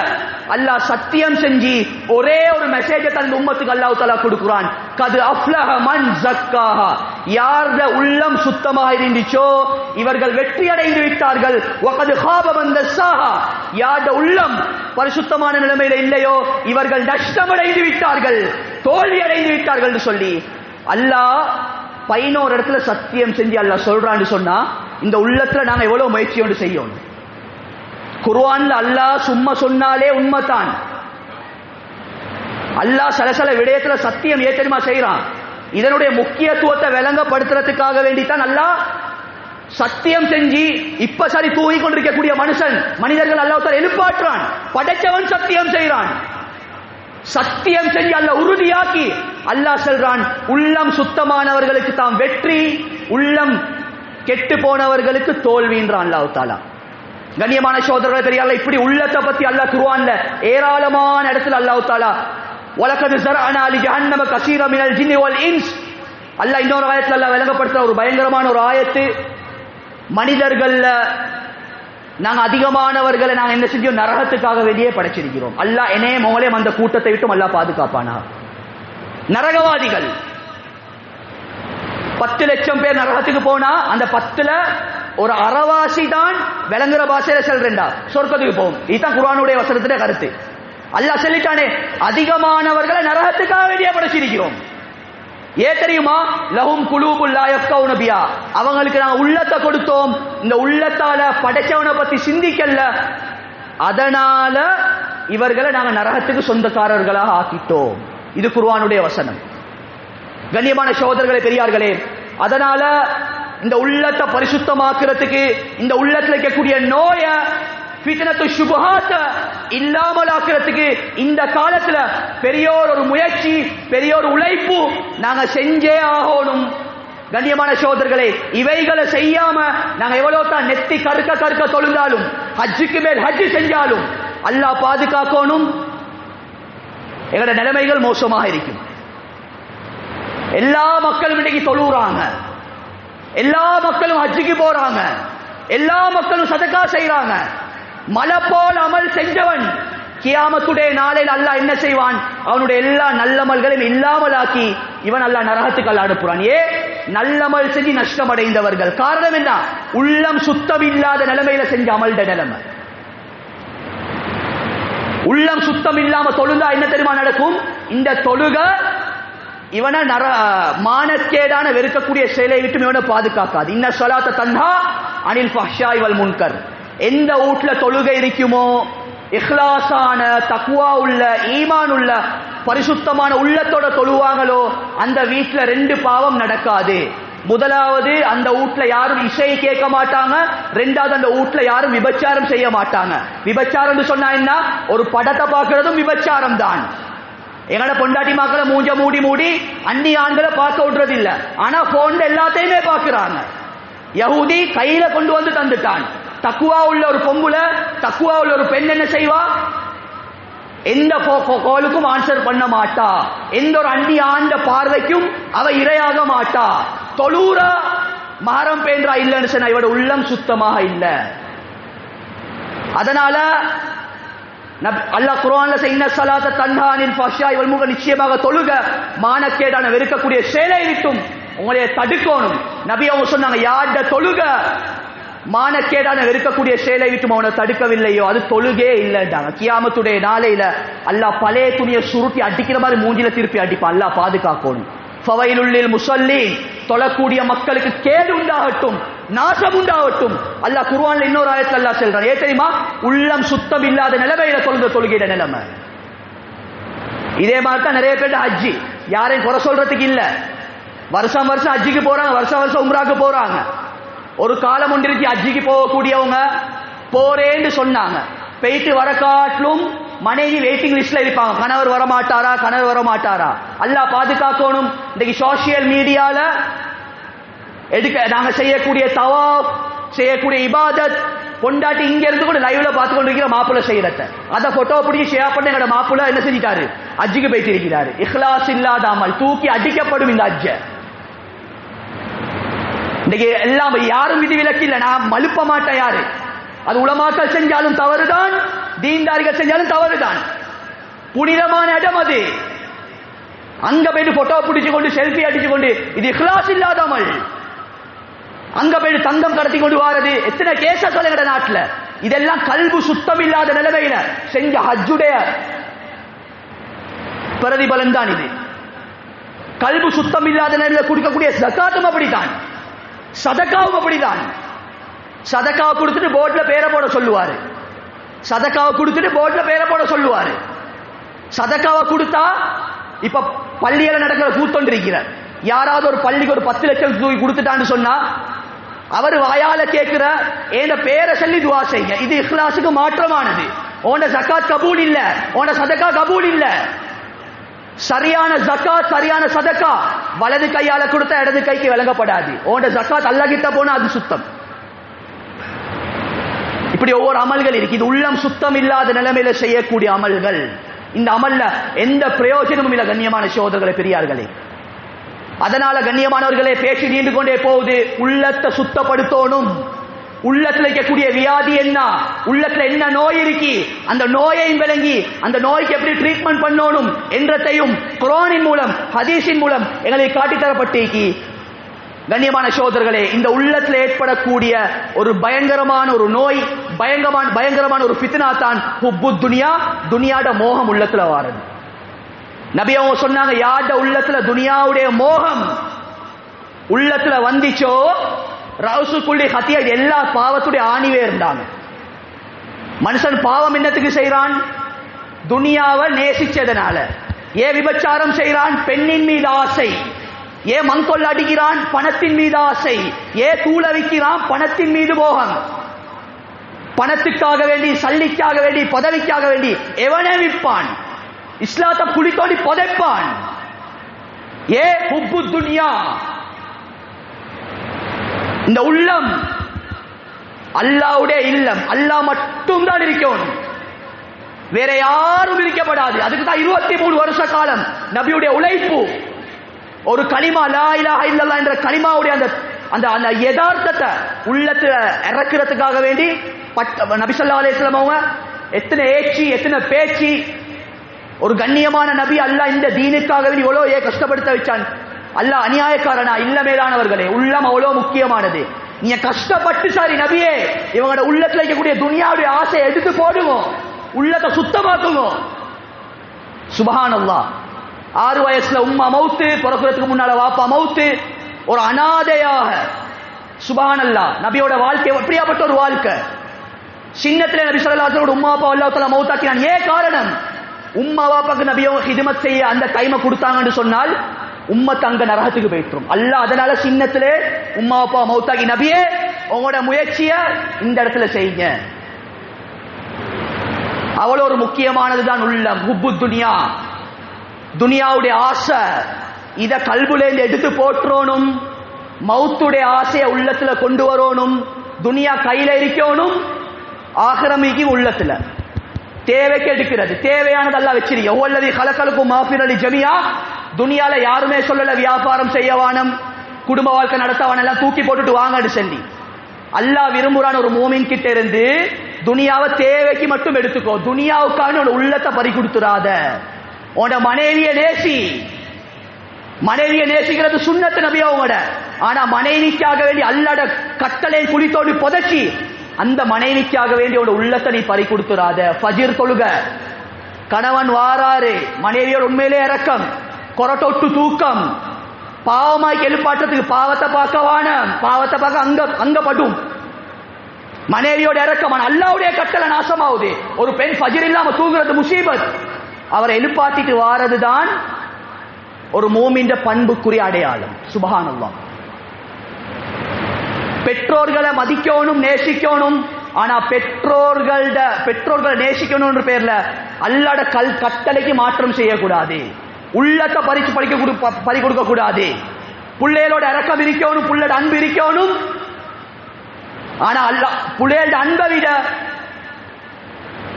S1: அல்லாஹ் சத்தியம் செஞ்சு ஒரே ஒரு மெசேஜை தன் உம்மத்துக்கு அல்லாஹ் தஆலா கொடுக்குறான். கது அஃப்லஹ மன் ஸக்காஹா, யார்த உள்ளம் சுத்தமாக இருந்துச்சோ இவர்கள் வெற்றி அடைந்து விட்டார்கள். வகது ஹாப மன் தஸ்ஸாஹா, யார்த உள்ளம் பரிசுத்தமான நிலைமையில இல்லையோ இவர்கள் நஷ்டமடைந்து விட்டார்கள், தோல்வி அடைந்து விட்டார்கள் என்று சொல்லி அல்லாஹ் 11 இடத்துல சத்தியம் செஞ்சு அல்லாஹ் சொல்றான்னு சொன்னா, இந்த உள்ளத்துல நாங்க எவ்வளவு முயற்சியோடு செய்யணும். குர்ஆன்ல அல்லாஹ் சும்மா சொன்னாலே உண்மைதான். அல்லாஹ் சலசல விடயத்துல சத்தியம் ஏத்தரிமா செய்யறான். இதனுடைய முக்கியத்துவத்தை விளங்கப்படுத்துறதுக்காக வேண்டித்தான் அல்லாஹ் சத்தியம் செஞ்சு இப்ப சரி தூங்கி கொண்டிருக்கக்கூடிய மனிதர்கள் அல்லாஹ் தஆலா எழுப்பாற்றான். படைச்சவன் சத்தியம் செய்யறான். சத்தியம் செஞ்சு அல்லாஹ் உறுதியாக்கி அல்லாஹ் சொல்றான், உள்ளம் சுத்தமானவர்களுக்கு தான் வெற்றி, உள்ளம் கெட்டு போனவர்களுக்கு தோல்வின்றான் அல்லாஹ் தஆலா. கண்ணியமான சகோதரர்களே பெரியார்களே, இப்படி உள்ளத்தை பத்தி அல்லாஹ் குர்ஆன்ல ஏராளமான இடத்துல அல்லாஹ் தஆலா வலகத் ஸரஅனா லி ஜஹன்னம கஸீரா மினல் ஜின்னி வல் இன்ஸ், அல்லாஹ் இன்னொரு ஆயத்துல அல்லாஹ் விளங்கப்படுத்துற ஒரு பயங்கரமான ஒரு ஆயத்து, மனிதர்கள்ல நாங்க அதிகமானவர்களை நாங்க என்ன செஞ்சோம்? நரகத்துக்காக வேண்டியே படைச்சிருக்கிறோம். அல்லாஹ் என்னைய மோலே அந்த கூட்டத்தை விட்டும் அல்லாஹ் பாதுகாப்பானா. நரகவாதிகள் 10 லட்சம் பேர் நரகத்துக்கு போனா அந்த 10ல ஒரு அறவாசி தான் விளங்குற பாஷையில சொல்றா சொர்க்கத்துக்கு போகும். இதுதான் குர்ஆனுடைய வசனத்துடைய கருத்து. அல்லாஹ் சொல்லிட்டானே, அதிகமானவர்களை நரகத்துக்காக வேண்டியே படைச்சிருக்கிறோம். ஏன் தெரியுமா? லஹும் குலூபுல் லா யஃப்கவுன பிஹா, அவங்களுக்கு நாங்க உள்ளத்தை கொடுத்தோம், இந்த உள்ளத்தால படைச்சவனை பத்தி சிந்திக்கல, அதனால இவர்களை நாங்க நரகத்துக்கு சொந்தக்காரர்களாக ஆக்கிட்டோம். இது குர்ஆனுடைய வசனம். கண்ணியமான சகோதரர்களே பெரியார்களே, அதனால இந்த உள்ளத்தை பரிசுத்தமாக்குறதுக்கு, இந்த உள்ளத்துல இருக்கக்கூடிய நோய ஃபித்னத்து ஷுபஹாத் இல்லாமல் ஆக்குறதுக்கு இந்த காலத்துல பெரியோர் ஒரு முயற்சி, பெரியோர் உழைப்பு நாங்க செஞ்சே ஆகணும். கண்ணியமான சகோதரர்களே, இவைகளை செய்யாம நாங்க எவ்வளவு தான் நெத்தி கருக்க கருக்க தொழுந்தாலும், ஹஜ்ஜுக்கு மேல் ஹஜ்ஜு செஞ்சாலும் அல்லாஹ் பாதுகாக்கணும், எங்களோட நிலைமைகள் மோசமாக இருக்கும். எல்லா மக்களும் இன்னைக்கு தொழுறாங்க, எல்லா மக்களும் ஹஜ்ஜுக்கு போறாங்க, எல்லா மக்களும் சதகா செய்யறாங்க. மலை போல் அமல் செஞ்சவன் கியாமத்துடைய நாளையில் அல்லாஹ் என்ன செய்வான்? அவனுடைய எல்லா நல்லமல்களையும் இல்லாமல் ஆக்கி இவன் அல்லாஹ் நரகத்துக்கு அல்லாஹ் அனுப்புறான். நல்லமல் செஞ்சு நஷ்டம் அடைந்தவர்கள். காரணம் என்ன? உள்ளம் சுத்தம் இல்லாத நிலைமையில செஞ்ச அமல்ட நிலைமை. உள்ளம் சுத்தம் இல்லாம தொழுந்தா என்ன தெரியுமா நடக்கும்? இந்த தொழுக இவனை மானக்கேடான வெறுக்கக்கூடிய செயலை விட்டு இவனை பாதுகாக்காது. இன்ன ஸலாத்த தன்ஹா அனில் ஃபஹ்ஷாய் வல் முன்கர். எந்த வீட்டுல தொழுகை இருக்குமோ, இஹ்லாஸான தக்வா உள்ள ஈமான் உள்ள பரிசுத்தமான உள்ளத்தோட தொழுவாங்களோ அந்த வீட்டுல 2 பாவம் நடக்காது. முதலாவது, அந்த வீட்டுல யாரும் இசை கேட்க மாட்டாங்க. 2வது, அந்த வீட்டுல யாரும் விபச்சாரம் செய்ய மாட்டாங்க. விபச்சாரம் சொன்னா என்ன? ஒரு படத்தை பார்க்கறதும் விபச்சாரம் தான். எங்கட பொண்டாட்டி மாக்களை மூஞ்ச மூடி மூடி அந்நி ஆண்களை பார்க்க விடுறது இல்ல, ஆனா போன்ல எல்லாத்தையுமே பார்க்கிறாங்க. யஹூதி கையில கொண்டு வந்து தந்துட்டான். தக்குவா உள்ள ஒரு பொம்புல, தக்குவா உள்ள ஒரு பெண் என்ன செய்வா? எந்த கோலுக்கும் ஆன்சர் பண்ண மாட்டா, எந்த ஒரு அந்நிய ஆண்ட பார்வைக்கும் அவ இரையாக மாட்டா. தொழூரா மஹரம் பேன்றா இல்லன்னு சொன்னா இவட உள்ளம் சுத்தமாக இல்ல. அதனால அல்லாஹ் குர்ஆன்ல இன்ன ஸலாத்த தன்ஹா அனில் ஃபஹ்ஷாய் வல் முன்கர், நிச்சயமாக தொழுக மானக்கேடான வெறுக்கக்கூடிய செயலை விட்டும் உங்களை தடுக்கணும். நபி அவங்க சொன்னாங்க, யார்ட தொழுக மானக்கேடான வெறுக்கக்கூடிய செயலை விட்டும் அவனை தடுக்கவில்லையோ அது தொழுகே இல்லைன்றாங்க. கியாமத்துடைய நாளையில அல்லாஹ் பழைய துணியை சுருட்டி அடிக்கிற மாதிரி மூஞ்சில திருப்பி அடிப்பான். அல்லாஹ் பாதுகாக்கணும். ஃபவைலுல் முஸல்லீன், தொழக்கூடிய மக்களுக்கு கேடு உண்டாகட்டும், நாசம் உண்டாகட்டும். அல்லாஹ் குர்ஆன்ல இன்னொரு ஆயத்துல அல்லாஹ் சொல்றான், ஏன் தெரியுமா? உள்ளம் சுத்தம் இல்லாத நிலைமையில தொழுகிற நிலைமை. இதே மாதிரி தான் நிறைய பேர் ஹஜ்ஜி, யாரையும் குறை சொல்றதுக்கு இல்ல, வருஷம் வருஷம் ஹஜ்ஜிக்கு போறாங்க, வருஷம் வருஷம் உம்ராக்கு போறாங்க. ஒரு காலம் ஒன்றிருக்கு ஹஜ்ஜிக்கு போகக்கூடியவங்க போறேன்னு சொன்னாங்க, போயிட்டு வர காட்டிலும் மனைவி வெயிட்டிங் லிஸ்ட்ல இருப்பாங்க. கணவர் வரமாட்டாரா, கணவர் வரமாட்டாரா. அல்லாஹ் பாதுகாக்கணும். இன்னைக்கு சோசியல் மீடியால நாங்க செய்யக்கூடிய தவாப், செய்யக்கூடிய இபாதத், பொண்டாட்டி இங்க இருந்து கூட லைவ்ல பார்த்து கொண்டிருக்கிற மாப்பிள்ள செய்யறத அத போட்டோ பிடிச்சி ஷேர் பண்ண எங்கட மாப்பிள்ள என்ன செஞ்சிட்டாரு? ஹஜ்ஜுக்கு போயிட்டு இருக்கிறாரு. இஹ்லாஸ் இல்லாத அமல் தூக்கி அடிக்கப்படும் இந்த ஹஜ்ஜ. இன்னைக்கு எல்லாம் யாரும் விதிவிலக்கு இல்லை, நான் மழுப்ப மாட்டேன் யாரு. அது உலமாக்கள் செஞ்சாலும் தவறுதான், தீன்தாரிகள் செஞ்சாலும் தவறுதான். புனிதமான இடம் அது. அங்க போயிட்டு போட்டோ பிடிச்சு கொண்டு செல்ஃபி அடிச்சு கொண்டு இது இஹ்லாஸ் இல்லாத அமல். அங்க போயிட்டு தங்கம் கடத்தி கொண்டு வாரது எத்தனை கேச சொல்லுகிற நாட்டுல. இதெல்லாம் கல்பு சுத்தம் இல்லாத நிலைமையில செஞ்ச ஹஜ்ஜுடைய பிரதிபலன் தான் இது. கல்பு சுத்தம் இல்லாத நிலையில கொடுக்கக்கூடிய ஜகாத்தும் அப்படித்தான், சதகாவும் அப்படிதான். சதகாவை கொடுத்துட்டு போர்ட்ல பேரை போட சொல்லுவாரு, சதகாவை கொடுத்துட்டு போர்ட்ல பேரை போட சொல்லுவாரு. சதகாவை கொடுத்தா இப்ப பள்ளியில நடக்கிற கூத்தொண்டிருக்கிறார். யாராவது ஒரு பள்ளிக்கு ஒரு 10 லட்சம் தூக்கி கொடுத்துட்டான்னு சொன்னா அவர் வாயால கேட்கிற ஏன பேரை சொல்லி துவா செய்ய. இது இஹ்லாஸுக்கு மாற்றமானது. ஓன ஜகாத் கபூல் இல்ல, ஓன சதகா கபூல் இல்ல. சரியான ஜகாத், சரியான சதகா வலது கையால கொடுத்தா இடது கைக்கு வழங்கப்படாது. ஓன ஜகாத் அல்லாஹ் கிட்ட போனா அது சுத்தம். இப்படி ஒவ்வொரு அமல்கள் இருக்கு. இது உள்ளம் சுத்தம் இல்லாத நிலைமையில செய்யக்கூடிய அமல்கள். இந்த அமல்ல எந்த பிரயோஜனமும் இல்லை கண்ணியமான சகோதரர்களே பெரியார்களே. அதனால கண்ணியமானவர்களே பேச்சு நீண்டு கொண்டே போகுது. உள்ளத்தை சுத்தப்படுத்தணும். உள்ளத்துல இருக்கக்கூடிய வியாதி என்ன, உள்ளத்துல என்ன நோய் இருக்கு, அந்த நோயையும் விளங்கி அந்த நோய்க்கு எப்படி ட்ரீட்மெண்ட் பண்ணணும் என்றதையும் குர்ஆனின் மூலம் ஹதீஸின் மூலம் எங்களுக்கு காட்டித்தரப்பட்டிருக்கு. கண்ணியமான சகோதரர்களே, இந்த உள்ளத்தில் ஏற்படக்கூடிய ஒரு பயங்கரமான ஒரு நோய், பயங்கரமான ஒரு ஃபித்னா தான் ஹுப்பு துனியா, துனியாட மோகம் உள்ளத்துல வாரது. நபி அவங்க சொன்னாங்க, யார்ட உள்ளத்துல துனியாவுடைய மோகம் உள்ளத்துல வந்துச்சோ ரவுசுக்குள்ளி ஹத்தியா, எல்லா பாவத்துடைய ஆணிவே இருந்தாங்க. மனுஷன் பாவம் என்னத்துக்கு செய்யறான்? துனியாவை நேசிச்சதனால. ஏன் விபச்சாரம் செய்யறான்? பெண்ணின் மீது ஆசை. ஏன் மங்கொள்ள அடிக்கிறான்? பணத்தின் மீது ஆசை. ஏன் தூள விற்கிறான்? பணத்தின் மீது மோகம். பணத்துக்காக வேண்டி, சல்லிக்காக வேண்டி, பதவிக்காக வேண்டி எவனே விற்பான்? இஸ்லாத்தை புலித்தோடி புதைப்பான். ஏ ஹுப்பு துனியா. இந்த உள்ளம் அல்லாஹ்வுடைய இல்லம், அல்லாஹ் மட்டும் தான் இருக்கணும், வேற யாரும் இருக்கப்படாது. அதுக்கு தான் 23 வருஷ காலம் நபியுடைய உழைப்பு. ஒரு கலிமா லா இலாஹ இல்லல்லாஹ் என்ற கலிமாவுடைய அந்த அந்த அந்த யதார்த்தத்தை உள்ளத்துல இறக்குறதுக்காக வேண்டி நபி ஸல்லல்லாஹு அலைஹி வஸல்லம் அவங்க எத்தனை ஏச்சி, எத்தனை பேச்சு. ஒரு கண்ணியமான நபி அல்லாஹ் இந்த தீனுக்காக வேண்டி எவ்வளோ கஷ்டப்படுத்த வச்சான். அல்லாஹ் அநியாயக்காரனா? இல்ல மேலானவர்களே, உள்ளம் அவ்வளோ முக்கியமானது. நீங்க கஷ்டப்பட்டு சாரி நபியே இவங்களோட உள்ளத்துல இருக்கக்கூடிய துனியாவுடைய ஆசையை எடுத்து போடுவோம், உள்ளத்தை சுத்தமாக்குவோம். சுப்ஹானல்லாஹ். 6 வயசுல உம்மா மௌத்து, பிறக்கிறதுக்கு முன்னால வாப்பா மௌத்து, ஒரு அனாதையாக. சுப்ஹானல்லாஹ். நபியோட வாழ்க்கை எப்படியாப்பட்ட ஒரு வாழ்க்கை. சின்னத்திலே நபி ஸல்லல்லாஹு அலைஹி வஸல்லம் உம்மா அப்பா அல்லாஹ் தஆலா மௌத்தாக்கினான். ஏன் காரணம்? உம்மா வாப்பாக்கு நபியோ ஹிதமத் செய்ய அந்த டைமை கொடுத்தாங்கன்னு சொன்னால் உம்மத் அங்க நரகத்துக்கு போயிட்டுரும். அல்லாஹ் அதனால சின்னத்திலே உம்மா அப்பா மௌத்தாக்கி, நபியே உங்களோட முயற்சிய இந்த இடத்துல செய்யுங்க. அவ்வளோ ஒரு முக்கியமானதுதான் உள்ளம். ஹுப்பு துனியா, துனியாவுடைய ஆசை. இத கல்புலேந்து எடுத்து போற்றோனும். மௌத்துடைய ஆசையை உள்ளத்துல கொண்டு வரணும். துனியா கையில இருக்கணும், ஆகிரமிக்கு உள்ளத்துல தேவைக்கு எடுக்கிறது. தேவையானது அல்லாஹ் வச்சிருக்க. ஒவ்வொரு கலக்கலுக்கும் மாஃபிரலி ஜமியா. துனியால யாருமே சொல்லல வியாபாரம் செய்யவானம், குடும்ப வாழ்க்கை நடத்தவான, எல்லாம் தூக்கி போட்டுட்டு வாங்கன்னு சொல்லி. அல்லாஹ் விரும்புறான் ஒரு மூமின் கிட்ட இருந்து துனியாவை தேவைக்கு மட்டும் எடுத்துக்கோ. துனியாவுக்கான ஒரு உள்ளத்தை பறி கொடுத்துறாத. உன்னோட மனைவிய நேசி. மனைவியை நேசிக்கிறது சுன்னத்து நபி அவங்களோட. ஆனா மனைவிக்காக வேண்டி அல்லாட கட்டளை குளித்தோடு புதைச்சி அந்த மனைவிக்காக வேண்டிய ஒரு உள்ளத்தை நீ பறி கொடுத்துறாத. ஃபஜ்ர் தொழுக, கணவன் வாராரு, மனைவியோட உண்மையிலே இறக்கம், கொரட்டொட்டு தூக்கம், பாவமாய் எழுப்பாட்டத்துக்கு பாவத்தை பார்க்கவான, பாவத்தை பார்க்க அங்க படும். மனைவியோட இறக்கம், அல்லாஹ்வுடைய கட்டளை நாசமாவுது. ஒரு பெண் ஃபஜ்ர் இல்லாம தூங்குறது முசீபத். அவரை எழுப்பாத்திட்டு வாரதுதான் ஒரு மூமின் பண்புக்குரிய அடையாளம். சுப்ஹானல்லாஹ். பெற்றோர்களை மதிக்கணும், நேசிக்கணும். ஆனா பெற்றோர்களை நேசிக்கணும் பேர்ல அல்லாஹ்ட கட்டளைக்கு மாற்றம் செய்யக்கூடாது. உள்ளத்தை பறி கொடுக்க கூடாது. பிள்ளைகளோட இரக்கம் இருக்கணும், புள்ளோட அன்பு இருக்கணும். ஆனா அல்லாஹ் புள்ளையோட அன்பை விட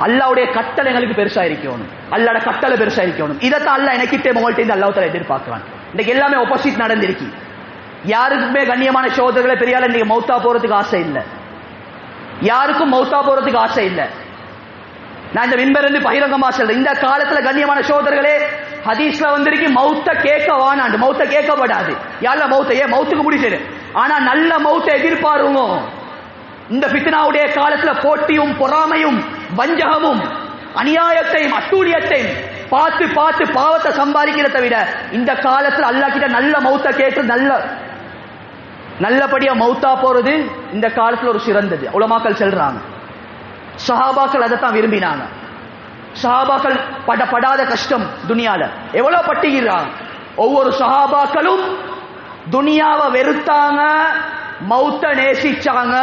S1: அல்லாஹ்வுடைய கட்டளைகளுக்கு பெருசா இருக்கணும். அல்லாஹ்ட கட்டளை பெருசா இருக்கணும். இதைத்தான் அல்லாஹ் எனக்கிட்டே உங்கள்கிட்ட இருந்து அல்லாஹ் தஆலா எதிர்பார்க்கிறான். இன்னைக்கு எல்லாமே ஆப்போசிட் நடந்திருக்கு. யாருக்குமே கண்ணியமான சகோதரர்களை பெரியால இன்னைக்கு மௌத்தா போறதுக்கு ஆசை இல்லை. யாருக்கும் மௌத்தா போறதுக்கு ஆசை இல்லை. நான் இந்த மிம்பர் இருந்து பகிரங்கமா சொல்றேன். இந்த காலத்துல கண்ணியமான சகோதரர்களே, ஹதீஸ்ல வந்திருக்கு மௌத்த கேட்க வானாண்டு. மௌத்த கேட்கப்படாது. யாருல மௌத்த ஏன் மௌத்துக்கு முடிச்சது. ஆனா நல்ல மௌத்தை எதிர்பாருங்க. இந்த ஃபித்னாவுடைய காலத்துல போட்டியும் பொறாமையும் வஞ்சகமும் அநியாயத்தையும் அட்டூழியத்தையும் பார்த்து பார்த்து பாவத்தை சம்பாதிக்கிறத விட இந்த காலத்துல அல்லாஹ் கிட்ட நல்ல மௌத்த கேட்டு நல்லபடியா மௌத்தா போறது இந்த காலத்துல ஒரு சிறந்தது. உலமாக்கள் சொல்றாங்க. சஹாபாக்கள் அதைத்தான் விரும்பினாங்க. சஹாபாக்கள் படாத கஷ்டம் துனியால எவ்வளவு பட்டுகிறாங்க. ஒவ்வொரு சஹாபாக்களும் துனியாவை வெறுத்தாங்க, மௌத்த நேசிச்சாங்க.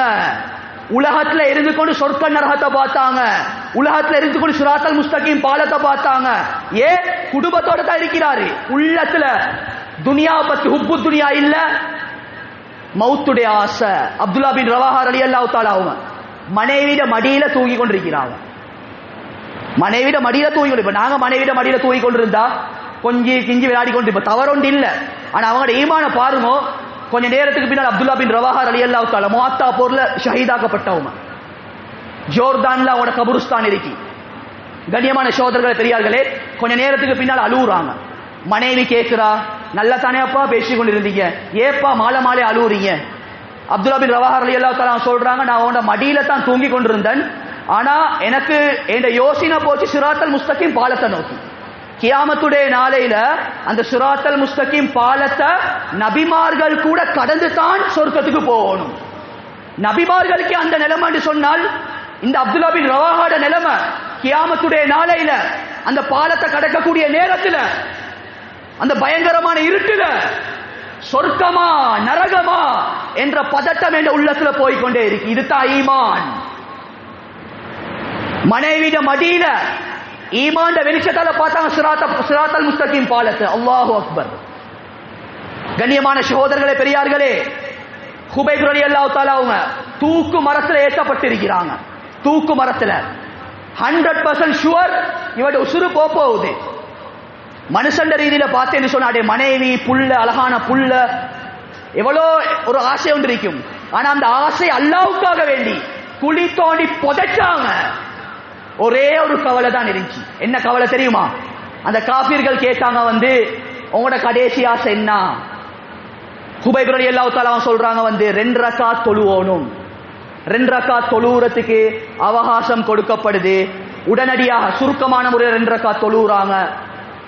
S1: உலகத்துல இருந்து கொண்டு சொர்க்க நரகத்தை பார்த்தாங்க. உலகத்துல இருந்து கொண்டு சிராத்தல் முஸ்தகீம் பாலத்தை பார்த்தாங்க. ஏன்? குடும்பத்தோட தான் இருக்கிறாரு. உள்ளத்துல துனியா பத்தி ஹுப்பு துனியா இல்ல, மௌத்துடைய ஆசை. அப்துல்லா பின் ரவாஹா ரலியல்லாஹு தஆலா அவங்க மனைவிட மடியில தூங்கி கொண்டிருக்கிறாங்க. மனைவிட மடியில தூங்கி கொண்டு, இப்ப நாங்க மனைவிட மடியில தூங்கி கொண்டிருந்தா கொஞ்சி கிஞ்சி விளையாடி கொண்டு இப்ப தவறொண்டு இல்ல. ஆனா அவங்களோட ஈமான பாருங்க. கொஞ்ச நேரத்துக்கு பின்னால் அப்துல்லா பின் ரவாஹா ரலியல்லாஹு தஆலா முஅத்தா போர்ல ஷஹீதாக்கப்பட்டவங்க. ஜோர்தான்ல அவங்களோட கபருஸ்தான் இருக்கு. கண்ணியமான சகோதரர்களே பெரியார்களே, கொஞ்ச நேரத்துக்கு பின்னால் அழுவுறாங்க. மனைவி கேட்கிறா, நல்லா தானே அப்பா பேசிக் கொண்டிருந்தீங்க, ஏப்பா மாலை மாலை அழுவுறீங்க? அப்துல்லா பின் ரவாஹா ரலியல்லாஹு தஆலா சொல்றாங்க, நான் உன்னோட மடியில தான் தூங்கி கொண்டிருந்தேன். ஆனா எனக்கு என் யோசனை போச்சு சிராத்தல் முஸ்தகீம் பாலத்தை நோக்கி. கியாமத்துடைய நாளையில அந்த சிராத்தல் முஸ்தகீம் பாலத்தை நபிமார்கள் கூட கடந்து தான் சொர்க்கத்துக்கு போகணும். நபிமார்களுக்கு அந்த நிலைமை சொன்னால் இந்த அப்துல்லா பின் ரவாஹாட நிலைமை கியாமத்துடைய நாளையில அந்த பாலத்தை கடக்கக்கூடிய நேரத்தில் அந்த பயங்கரமான இருட்டுல சொர்க்கமா நரகமா என்ற பதட்டம் என்ற உள்ளத்துல போய்கொண்டே இருக்கு. இதுதான் ஈமான். மனைவிட மடியில ஈமான் வெளிச்சத்தால பார்த்தாங்க சிராத்தல் முஸ்தகீம் பாலத்தை. அல்லாஹு அக்பர். கண்ணியமான சகோதரர்களே, பெரியார்களே, ஹுபைப் ரலியல்லாஹு தஆலா அவங்க தூக்கு மரத்துல ஏற்றப்பட்டிருக்கிறாங்க. தூக்கு மரத்துல 100% ஷுவர் இவட உசுறு போகுது. மனுஷன் ரீதியில பார்த்தேன்னு சொன்னாடே மனைவி புள்ள அழகான புள்ள எவ்வளோ ஒரு ஆசை ஒன்று இருக்கும். ஆனா அந்த ஆசை அல்லாஹ்வுக்காக வேண்டி குழி தோண்டி புதைச்சாங்க. ஒரே ஒரு கவலை தான் இருந்துச்சு. என்ன கவலை தெரியுமா? அந்த காஃபிர்கள் கேட்டாங்க உங்களோட கடைசி ஆசை என்ன? ஹுபைப் ரலியல்லாஹு தஆலா சொல்றாங்க 2 ரக்காத் தொழுவோணும். 2 ரக்காத் தொழுவுறதுக்கு அவகாசம் கொடுக்கப்படுது. உடனடியாக சுருக்கமான முறையில் 2 ரக்காத் தொழுவுறாங்க.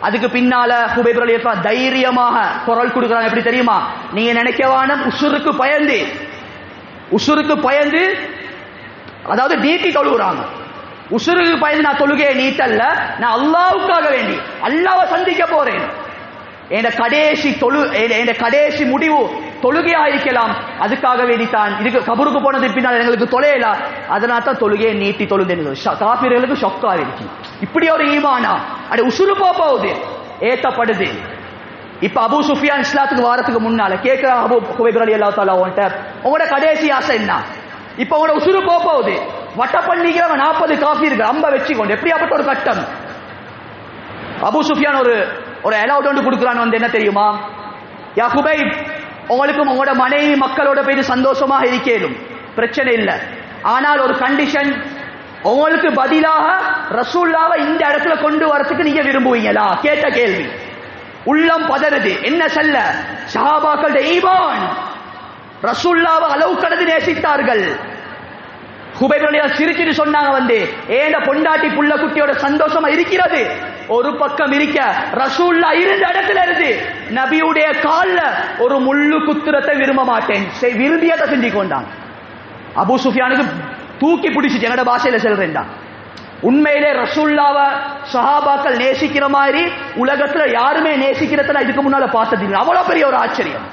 S1: அதுக்கு பின்னால ஹுபைப் ரலியல்லாஹு தஆலா தைரியமாக குரல் கொடுக்குறாங்க. எப்படி தெரியுமா? நீங்க நினைக்கவான உசுருக்கு பயந்து அதாவது நீட்டி தொழுகிறாங்க. உசுருக்கு பயந்து நான் தொழுகையை நீட்டல்ல, நான் அல்லாஹ்வுக்காக வேண்டி அல்லாஹ்வை சந்திக்க போறேன். என் கடைசி முடிவு தொழுகையா இருக்கலாம். அதுக்காக வேண்டித்தான் இதுக்கு கபருக்கு போனது பின்னால் எங்களுக்கு தொலையல, அதனால தான் தொழுகையை நீட்டி தொழுதேன். காபிர்களுக்கு ஷொக்கா இருக்கு. இப்படி ஒரு ஈமானா அது உசுறு போகுது ஏத்தப்படுது. இப்ப அபூ சுஃபியான் இஸ்லாத்துக்கு வாரத்துக்கு முன்னால கேட்கிறாங்க அபூ ஹுபைப் ரலியல்லாஹு தஆலா உங்களோட கடைசி ஆசை என்ன? இப்ப உங்களோட உசுறு போகுது. வட்ட பண்ணிக்கிறவங்க 40 காஃபிர்கள் அம்ப வச்சுக்கொண்டு எப்படியாப்பட்ட ஒரு கட்டம். அபூ சுஃபியான் ஒரு அலவுட் ஒன்று கொடுக்குறான். என்ன தெரியுமா? யா ஹுபைப், உங்களுக்கும் உங்களோட மனைவி மக்களோட போய் சந்தோஷமாக இருக்கேனும், பிரச்சனை இல்லை. ஆனால் ஒரு கண்டிஷன், உங்களுக்கு பதிலாக ரசூலுல்லாஹ்வை இந்த இடத்துல கொண்டு வரதுக்கு நீங்க விரும்புவீங்களா? கேட்ட கேள்வி. உள்ளம் பதறுது. என்ன சொல்ல? சஹாபாக்களுடைய ஈமான் ரசூலுல்லாஹ்வை அளவு கடந்து நேசித்தார்கள். ஹுபைப் ரலியல்லாஹு சிரிச்சிட்டு சொன்னாங்க ஏண்ட பொண்டாட்டி புள்ள குட்டியோட சந்தோஷமா இருக்கிறது ஒரு பக்கம் இருக்க, ரசூலுல்லாஹ் இருந்த இடத்துல இருந்து நபியுடைய கால்ல ஒரு முள்ளு குத்துறத்தை விரும்ப மாட்டேன், விரும்பியதை செஞ்சு கொண்டான். அபூ சுஃபியானுக்கு தூக்கி பிடிச்சிச்சு. என்னோட பாஷையில சொல்றேன்டா, உண்மையிலே ரசூலுல்லாஹ்வை சஹாபாக்கள் நேசிக்கிற மாதிரி உலகத்துல யாருமே நேசிக்கிறத இதுக்கு முன்னால பார்த்ததில்லை. அவ்வளவு பெரிய ஒரு ஆச்சரியம்.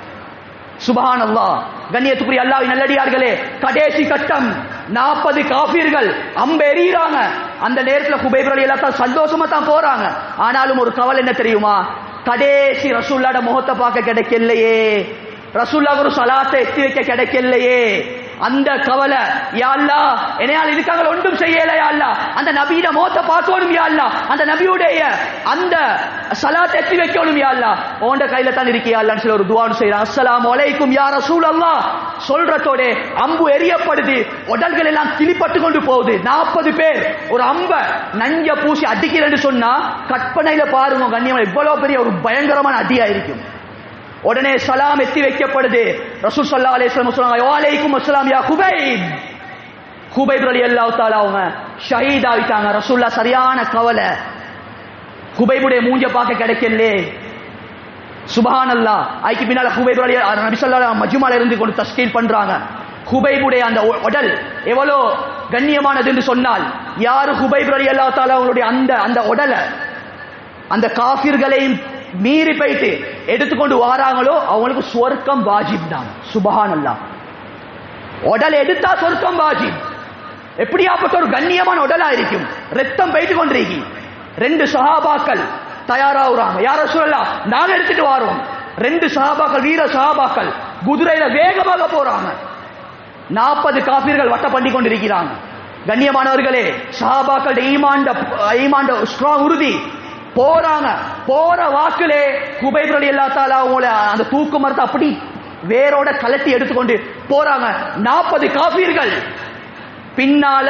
S1: சுப்ஹானல்லாஹ். கண்ணியத்துக்குரிய அல்லாஹ்வின் நல்லடியார்களே, கடைசி கட்டம் 40 காஃபிர்கள் அம்ப எறிகிறாங்க. அந்த நேரத்தில் ஹுபைப் ரலியல்லாஹு தஆலா சந்தோஷமா தான் போறாங்க. ஆனாலும் ஒரு கவலை என்ன தெரியுமா? கடைசி ரசூலுல்லாஹ்ட முகத்தை பார்க்க கிடைக்கலையே, ரசூலுல்லாஹ் ஒரு ஸலாத்தை எத்தி வைக்க கிடைக்கலையே. அந்த கவலை, யா அல்லாஹ் என்னையால் இதுக்காக ஒன்றும் செய்யல யா அல்லாஹ், அந்த நபியோட முகத்தை பார்க்கணும் யா அல்லாஹ், அந்த நபியுடைய அந்த ஸலாத்தை எத்தி வைக்கணும் யா அல்லாஹ், உன்ட கையில தான் இருக்கியா அல்லாஹ்னு சொல்லி ஒரு துஆ செய்றாங்க. அஸ்ஸலாமு அலைக்கும் யா ரசூலல்லாஹ் சொல்றதோட அம்பு எரியப்படுது. உடல்கள் எல்லாம் கிளிப்பட்டு கொண்டு போகுது. 40 பேர் ஒரு அம்ப நஞ்ச பூசி அடிக்கிறேன்னு சொன்னா கற்பனையில பாருங்க கண்ணியமா இவ்வளவு பெரிய ஒரு பயங்கரமான அடியா இருக்கும். உடனே சலாம் எத்தி வைக்கப்படுது. ரசூல் ஸல்லல்லாஹு அலைஹி வஸல்லம் சொல்றாங்க, வ அலைக்கும் அஸ்ஸலாம் யா ஹுபைப். ஹுபைப் ரலியல்லாஹு தஆலா அவங்க ஷஹீத் ஆயிட்டாங்க. ரசூலுல்லாஹ் சரியான கவலை. ஹுபைபுடைய மூஞ்ச பார்க்க கிடைக்கல. சுப்ஹானல்லாஹ். ஐக்கு பின்னால ஹுபைப் ரலியல்லாஹு நபி ஸல்லல்லாஹு அலைஹி மஜ்மால இருந்து கொண்டு தஸ்கீல் பண்றாங்க. ஹுபைபுடைய அந்த உடல் எவ்வளோ கண்ணியமானது என்று சொன்னால், யார் ஹுபைப் ரலியல்லாஹு தஆலா அவங்களுடைய அந்த உடலை அந்த காஃபிர்களையும் மீறி போயிட்டு எடுத்துக்கொண்டு வாராங்களோ அவங்களுக்கு சொர்க்கம் வாஜிப் தான். சுப்ஹானல்லாஹ். உடல் எடுத்தா சொர்க்கம் வாஜிப். எப்படியாப்பட்ட ஒரு கண்ணியமான உடலா இருக்கும். ரத்தம் போயிட்டு கொண்டிருக்கி. 2 சஹாபாக்கள் தயாராகுறாங்க. யா ரசூலல்லாஹ் நாங்க எடுத்துட்டு வாரோம். 2 சஹாபாக்கள் வீர சஹாபாக்கள் குதிரையில வேகமாக போறாங்க. 40 காஃபிர்கள் வட்ட பண்ணி கொண்டிருக்கிறாங்க. கண்ணியமானவர்களே, சஹாபாக்களுடைய ஈமான் ஸ்ட்ராங் உறுதி. போறாங்க. போற வாக்கிலே ஹுபைப் ரலியல்லாஹு தஆலா அவங்கள அந்த தூக்கு மரத்தை அப்படி வேரோட கலட்டி எடுத்துக்கொண்டு போறாங்க. 40 காஃபிர்கள் பின்னால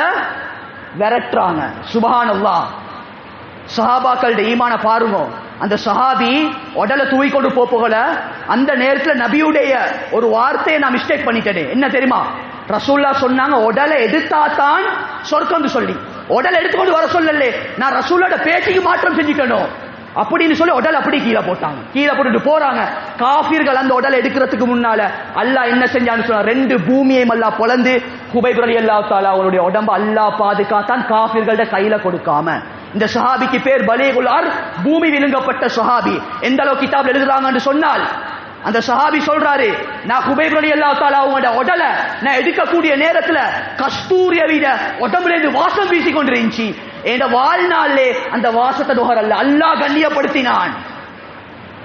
S1: விரட்டுறாங்க. சுப்ஹானல்லாஹ். சஹாபாக்களுடைய ஈமான பாருங்க. அந்த சஹாபி உடலை தூக்கிக்கொண்டு போகல. அந்த நேரத்தில் நபியுடைய ஒரு வார்த்தையை நான் மிஸ்டேக் பண்ணிட்டேன். என்ன தெரியுமா? ரசூலுல்லாஹ் சொன்னாங்க உடலை எடுத்தாத்தான் சொர்க்கம் சொல்லி. உடலை எடுத்துக்கொண்டு வர சொல்லல, நான் ரசூலோட பேச்சுக்கு மாற்றம் செஞ்சுக்கணும். அப்படின்னு சொல்லி உடல் அப்படி கீழே போட்டாங்க. கீழே போட்டுட்டு போறாங்க. காஃபிர்கள் அந்த உடலை எடுக்கிறதுக்கு முன்னால அல்லாஹ் என்ன செஞ்சான்னு சொன்னா, 2 பூமியையும் அல்லாஹ் பொளந்து குபைப் ரலியல்லாஹு தஆலா அவருடைய உடம்பு அல்லாஹ் பாதுகாத்தான், காஃபிர்கள்ட கையில கொடுக்காம. இந்த சஹாபிக்கு பேர் பலீகுல் அர்த், பூமி விழுங்கப்பட்ட சஹாபி. எந்த அளவு கிதாப்ல எழுதுறாங்கன்னு சொன்னால், அந்த சஹாபி சொல்றாரு, நான் குபைப் ரலியல்லாஹு தஆலா அவங்களோட உடலை நான் எடுக்கக்கூடிய நேரத்துல கஸ்தூரிய விட உடம்புல இருந்து வாசம் வீசி கொண்டிருந்துச்சு. என் வாழ்நாளே அந்த வாசத்தை நுகரல்ல, அல்லாஹ் கண்ணியப்படுத்தினான்.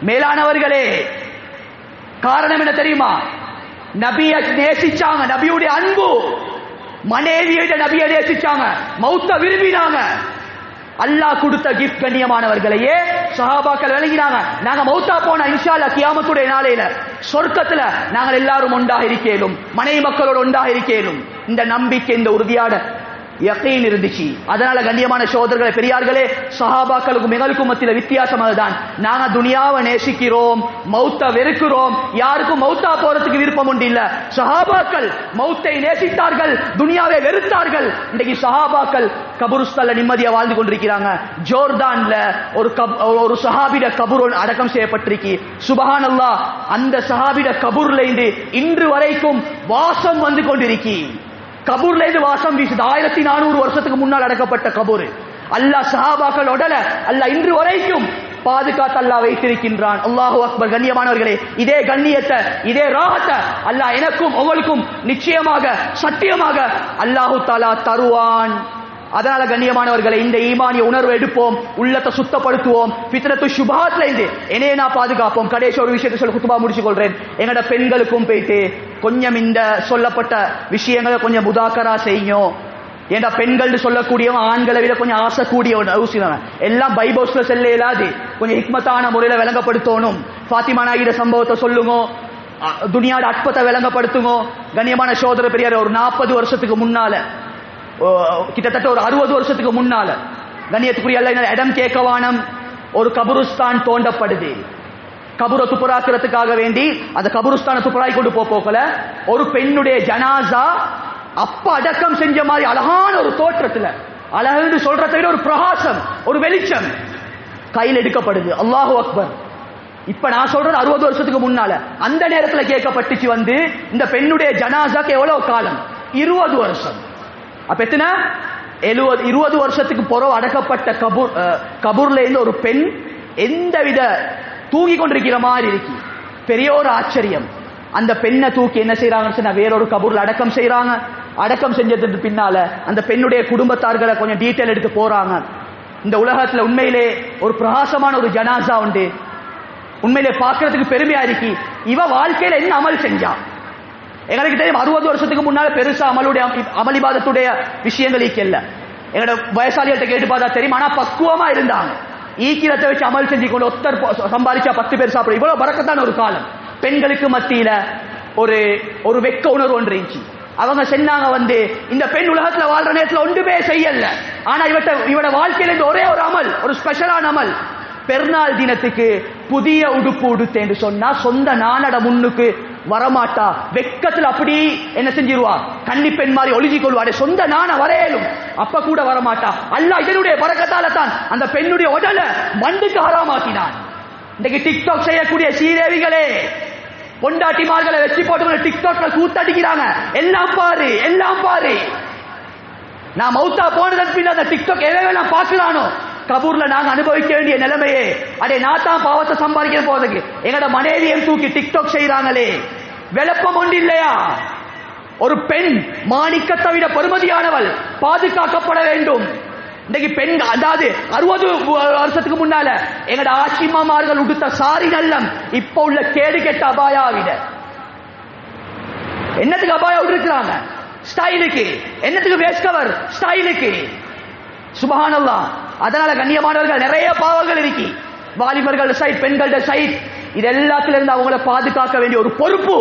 S1: மேலானவர்களே, காரணம் என்ன தெரியுமா? நபியை நேசிச்சாங்க, நபியுடைய அன்பு. மனைவியோட நபியை நேசிச்சாங்க, மௌத்த விரும்பினாங்க. அல்லாஹ் கொடுத்த கிஃப்ட் கண்ணியமானவர்களையே சஹாபாக்கள் விளங்கினாங்க. நாங்க மௌத்தா போன இன்ஷா அல்லாஹ் கியாமத்துடைய நாளையில சொர்க்கத்துல நாங்கள் எல்லாரும் ஒன்றாக இருக்கேலும், மனைவி மக்களோடு ஒன்றாக இருக்கேலும். இந்த நம்பிக்கை, இந்த உறுதியான யகீன் இருந்துச்சு. அதனால கண்ணியமான சகோதரர்களே, பெரியார்களே, சஹாபாக்களுக்கும் எங்களுக்கும் மத்தியில வித்தியாசம் அதுதான். நாங்க துனியாவை நேசிக்கிறோம், மௌத்த வெறுக்கிறோம். யாருக்கும் மௌத்தா போறதுக்கு விருப்பம் உண்டு இல்ல. சஹாபாக்கள் மௌத்தை நேசித்தார்கள், துனியாவை வெறுத்தார்கள். இன்றைக்கு சஹாபாக்கள் கபருஸ்தல்ல நிம்மதியா வாழ்ந்து கொண்டிருக்கிறாங்க. ஜோர்டான்ல ஒரு சஹாபிட கபூர் அடக்கம் செய்யப்பட்டிருக்கு. சுபஹானல்லாஹ், அந்த சஹாபிட கபூர்ல இன்று வரைக்கும் வாசம் வந்து கொண்டிருக்கு. கபூர்ல இருந்து வாசம் வீசுது. 1400 வருஷத்துக்கு முன்னால் அடக்கப்பட்ட கபூர். அல்லாஹ் சஹாபாக்கள் உடல அல்லாஹ் இன்று வரைக்கும் பாதுகாத்து அல்லாஹ் வைத்திருக்கின்றான். அல்லாஹு அக்பர். கண்ணியமானவர்களே, இதே கண்ணியத்தை, இதே ராகத்தை அல்லாஹ் எனக்கும் உங்களுக்கும் நிச்சயமாக சத்தியமாக அல்லாஹு தஆலா தருவான். அதனால கண்ணியமானவர்களை, இந்த ஈமானிய உணர்வை எடுப்போம், உள்ளத்தை சுத்தப்படுத்துவோம், ஃபித்னத்து ஷுபஹாத்ல இருந்து என்னையே நான் பாதுகாப்போம். கடைசி ஒரு விஷயத்தை சொல்ல குத்துபா முடிச்சு கொள்றேன். எங்கட பெண்களுக்கும் போயிட்டு கொஞ்சம் இந்த சொல்லப்பட்ட விஷயங்களை கொஞ்சம் முதாக்கரா செய்யும். ஏண்டா பெண்கள் சொல்லக்கூடியவன் ஆண்களை விட கொஞ்சம் ஆசை கூடியவன் அவசியம். எல்லாம் பைபோஸ்ல செல்ல இயலாது, கொஞ்சம் ஹிக்மத்தான முறையில விளங்கப்படுத்தணும். ஃபாத்திமா நாயிட சம்பவத்தை சொல்லுங்க, துனியாட அற்பத்தை விளங்கப்படுத்துங்க. கண்ணியமான சோதர பெரியார், ஒரு 40 வருஷத்துக்கு முன்னால, கிட்டத்தட்ட ஒரு 60 வருஷத்துக்கு முன்னால, கண்ணியத்துக்குரிய அல்ல இடம் கேட்கவானம், ஒரு கபருஸ்தான் தோண்டப்படுது. கபூரை துப்புராக்கிறதுக்காக வேண்டி அந்த கபருஸ்தான துப்புராய் கொண்டு போக்கல ஒரு பெண்ணுடைய ஜனாசா அப்ப அடக்கம் செஞ்ச மாதிரி அழகான ஒரு தோற்றத்துல, அழகுன்னு சொல்றதை விட ஒரு பிரகாசம், ஒரு வெளிச்சம் கையில் எடுக்கப்படுது. அல்லாஹு அக்பர். இப்ப நான் சொல்றது 60 வருஷத்துக்கு முன்னால. அந்த நேரத்துல கேட்கப்பட்டுச்சு வந்து இந்த பெண்ணுடைய ஜனாசாக்கு எவ்வளவு காலம்? 20 வருஷம். அப்ப எத்தனை? 20 வருஷத்துக்கு பிறகு அடக்கப்பட்ட கபூர்ல இருந்து ஒரு பெண் எந்தவித தூங்கி கொண்டிருக்கிற மாதிரி இருக்கு. பெரிய ஒரு ஆச்சரியம். அந்த பெண்ணை தூக்கி என்ன செய்யறாங்கன்னு வேறொரு கபூர்ல அடக்கம் செய்யறாங்க. அடக்கம் செஞ்சதுக்கு பின்னால அந்த பெண்ணுடைய குடும்பத்தார்களை கொஞ்சம் டீட்டெயில் எடுத்து போறாங்க. இந்த உலகத்துல உண்மையிலே ஒரு பிரகாசமான ஒரு ஜனாசா உண்டு. உண்மையிலே பார்க்கறதுக்கு பெருமையா இருக்கு. இவ வாழ்க்கையில என்ன அமல் செஞ்சா? எங்களுக்கு தெரியும் 60 வருஷத்துக்கு முன்னால பெருசா அமளிபாதத்துடைய விஷயங்கள் இல்ல. எங்களோட வயசாளிகள்ட்ட கேட்டு பார்த்தா தெரியும். ஆனா பக்குவமா இருந்தாங்க. ஈக்கிரத்தை வச்சு அமல் செஞ்சு கொண்டு ஒருத்தர் சம்பாதிச்சா 10 பேர் சாப்பிடும். இவ்வளவு பறக்கத்தான ஒரு காலம். பெண்களுக்கு மத்தியில ஒரு வெக்க உணர்வு ஒன்று இருந்துச்சு. அவங்க சொன்னாங்க வந்து இந்த பெண் உலகத்துல வாழ்ற நேரத்துல ஒன்றுமே செய்யல. ஆனா இவட வாழ்க்கையில இருந்து ஒரே ஒரு அமல், ஒரு ஸ்பெஷலான அமல். பெருநாள் தினத்துக்கு புதிய உடுப்பு உடுத்தேன்னு சொன்னா சொந்த நானட முன்னுக்கு வரமாட்டா. வெக்கத்துல அப்படி என்ன செஞ்சிருவா, கன்னி பெண் மாதிரி ஒளிஞ்சி கொள்வாடே. சொந்த நான வரையலும் அப்ப கூட வரமாட்டா. அல்லாஹ் இதனுடைய பரக்கத்தால தான் அந்த பெண்ணுடைய உடலை மண்டுக்கு ஹராமாக்கினான். இன்னைக்கு டிக்டாக் செய்யக்கூடிய சீதேவிகளே, பொண்டாட்டிமார்களை வச்சு போட்டு டிக்டாக்ல கூத்தடிக்கிறாங்க. எல்லாம் பாரு, எல்லாம் பாரு. நான் மௌத்தா போனதன் பின் அந்த டிக்டாக் எல்லாம் பார்க்கலானோ கபூர்ல நாங்க அனுபவிக்க வேண்டிய நிலைமையே. அடே நான் தான் பாவத்தை சம்பாதிக்க போறதுக்கு எங்கட மனைவியும் தூக்கி டிக்டாக் செய்யறாங்களே, விளப்பம் ஒன்று இல்லையா? ஒரு பெண் மாணிக்கத்தை விட பெருமதியானவள், பாதுகாக்கப்பட வேண்டும். இன்னைக்கு பெண், அதாவது 60 வருஷத்துக்கு முன்னால எங்கட ஆட்சிமாமார்கள் உடுத்த சாரி நல்லம் இப்ப உள்ள கேடு கெட்ட அபாயா விட. என்னத்துக்கு அபாயா விட்டுருக்கிறாங்க? ஸ்டைலுக்கு. என்னத்துக்கு வேஸ்ட் கவர்? ஸ்டைலுக்கு. சுபஹானல்லாஹ். அதனால கண்ணியமானவர்கள், நிறைய பாவங்கள் இருக்கு. வாலிபர்கள் சைட், பெண்களோட சைட், இது எல்லாத்திலிருந்து அவங்களை பாதுகாக்க வேண்டிய ஒரு பொறுப்பு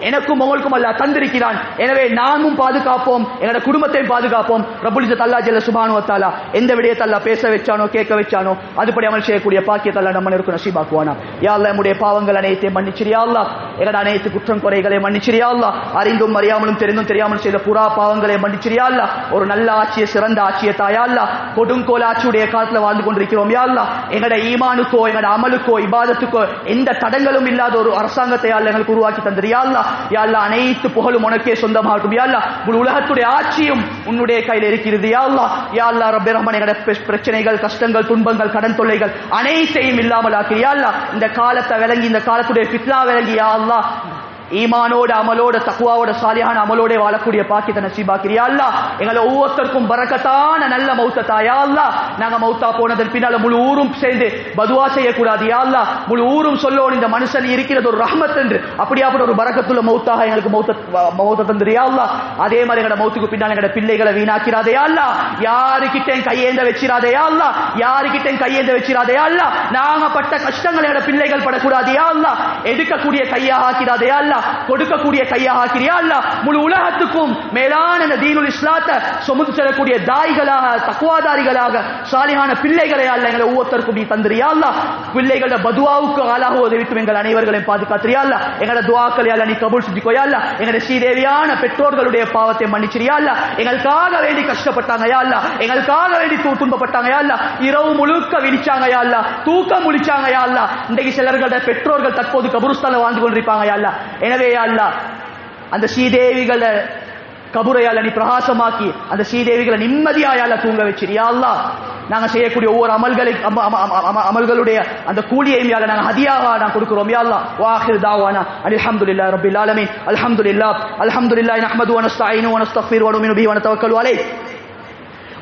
S1: எனக்கும் உங்களுக்கும் அல்லாஹ் தந்திருக்கிறான். எனவே நாமும் பாதுகாப்போம், எங்களோட குடும்பத்தையும் பாதுகாப்போம். ரப்புல் இஸ்ஸத் அல்லாஹ் ஜல்ல சுப்ஹானஹு வ தஆலா எந்த விடயத்தை அல்லாஹ் பேச வச்சானோ கேட்க வச்சானோ அதுபடி அமல் செய்யக்கூடிய பாக்கியத்தை அல்லாஹ் நம்ம அனைவருக்கும் நசீபாக்குவானா. யா அல்லாஹ் நம்முடைய பாவங்கள் அனைத்தையும் மன்னிச்சிரியா அல்லாஹ், எங்களோட அனைத்து குற்றம் குறைகளை மன்னிச்சிரியா அல்லாஹ், அறிந்தும் அறியாமலும் தெரிந்தும் தெரியாமல் செய்த புறா பாவங்களை மன்னிச்சிரியா அல்லாஹ். ஒரு நல்ல ஆட்சியை சிறந்த ஆட்சியை தாயா அல்லாஹ். கொடுங்கோல் ஆட்சியுடைய காலத்தில் வாழ்ந்து கொண்டிருக்கிறோம் யா அல்லாஹ். எங்களோட ஈமானுக்கோ எங்களோட அமலுக்கோ இபாதத்துக்கோ எந்த தடங்களும் இல்லாத ஒரு அரசாங்கத்தை யா அல்லாஹ் எங்களுக்கு உருவாக்கி தந்திரியா அல்லாஹ். யா அல்லாஹ் அனைத்து புகழும் உனக்கே சொந்தமாகட்டும் யா அல்லாஹ். முழு உலகத்துடைய ஆட்சியும் உன்னுடைய கையில் இருக்கிறது யா அல்லாஹ். யா அல்லாஹ் ரப்பே ரஹ்மான், எங்களோட பிரச்சனைகள் கஷ்டங்கள் துன்பங்கள் கடன் தொல்லைகள் அனைத்தையும் இல்லாமல் ஆக்கிறியா அல்லாஹ். இந்த காலத்தை விளங்கி இந்த காலத்துடைய ஃபித்னா விளங்கி யா அல்லாஹ் ஈமானோட அமலோட தக்வாவோட சாலிஹான அமலோட வாழக்கூடிய பாக்கியத்தை நசீபாக்கிறியா அல்லாஹ். எங்களை ஒவ்வொருத்தருக்கும் பரக்கத்தான நல்ல மௌத்த தாயா அல்லாஹ். நாங்க மௌத்தா போனதன் பின்னால முழு ஊரும் சேர்ந்து பதுவா செய்யக்கூடாது யா அல்லாஹ். முழு ஊரும் சொல்லணும் இந்த மனுஷன் இருக்கிறது ஒரு ரஹ்மத் என்று. அப்படியாப்பட்ட ஒரு பரக்கத்துள்ள மௌத்தாக எங்களுக்கு மௌத்த தந்திரியா அல்லாஹ். அதே மாதிரி எங்களோட மௌத்துக்கு பின்னால் எங்களோட பிள்ளைகளை வீணாக்கிறாதே அல்லாஹ். யாருக்கிட்டையும் கையேந்த வச்சிராதே அல்லாஹ். யாருக்கிட்டையும் கையேந்த வச்சிராதே அல்லாஹ். நாங்க பட்ட கஷ்டங்கள் எங்களோட பிள்ளைகள் படக்கூடாது யா அல்லாஹ். எடுக்கக்கூடிய கையாக ஆக்கிறாதே அல்லாஹ், கொடுக்கக்கூடிய கையாக ஆக்கிறியா அல்லாஹ். முழு உலகத்துக்கும் மேலான தீனுல் இஸ்லாத்தை சுமந்து செல்லக்கூடிய தாய்களாக தக்வாதாரிகளாக சாலிஹான பிள்ளைகளை அல்லாஹ் எங்களை ஒவ்வொருத்தருக்கும் நீ தந்திரியா அல்லாஹ். பிள்ளைகளோட பதுவாவுக்கு ஆளாக உதவிட்டு எங்கள் அனைவர்களையும் பாதுகாத்திரியா அல்லாஹ். எங்களோட துஆக்களை அல்லாஹ் நீ கபூல் செஞ்சுக்கோயா அல்லாஹ். எங்களுடைய ஸ்ரீதேவியான பெற்றோர்களுடைய பாவத்தை மன்னிச்சிரியா அல்லாஹ். எங்களுக்காக வேண்டி கஷ்டப்பட்டாங்க யா அல்லாஹ். எங்களுக்காக வேண்டி துன்பப்பட்டாங்க யா அல்லாஹ். இரவு முழுக்க விழிச்சாங்க யா அல்லாஹ். தூக்கம் முழிச்சாங்க யா அல்லாஹ். இன்றைக்கு சிலர்களுடைய பெற்றோர்கள் தற்போது கபருஸ்தான்ல வாழ்ந்து கொண்டிருப்பாங்க யா அல்லாஹ். எனவே யா அல்லாஹ் அந்த ஸ்ரீதேவிகளை கபுரையால நீ பிரகாசமாக்கி அந்த ஸ்ரீதேவிகளை நிம்மதியாயால தூங்க வச்சிரியா அல்லாஹ். நாங்க செய்யக்கூடிய ஒவ்வொரு அமல்களுடைய அந்த கூலியையும் யால நாங்க ஹதியாக நான் கொடுக்கிறோம் யா அல்லாஹ். வாஹிர் தாவானா அல்ஹம்துலில்லாஹி ரப்பில் ஆலமீன். அல்ஹம்துலில்லாஹி நஹ்மது வ நஸ்தஈனு வ நஸ்தக்ஃபிரு வ நுமினு பிஹி வ நதவக்கலு அலைஹி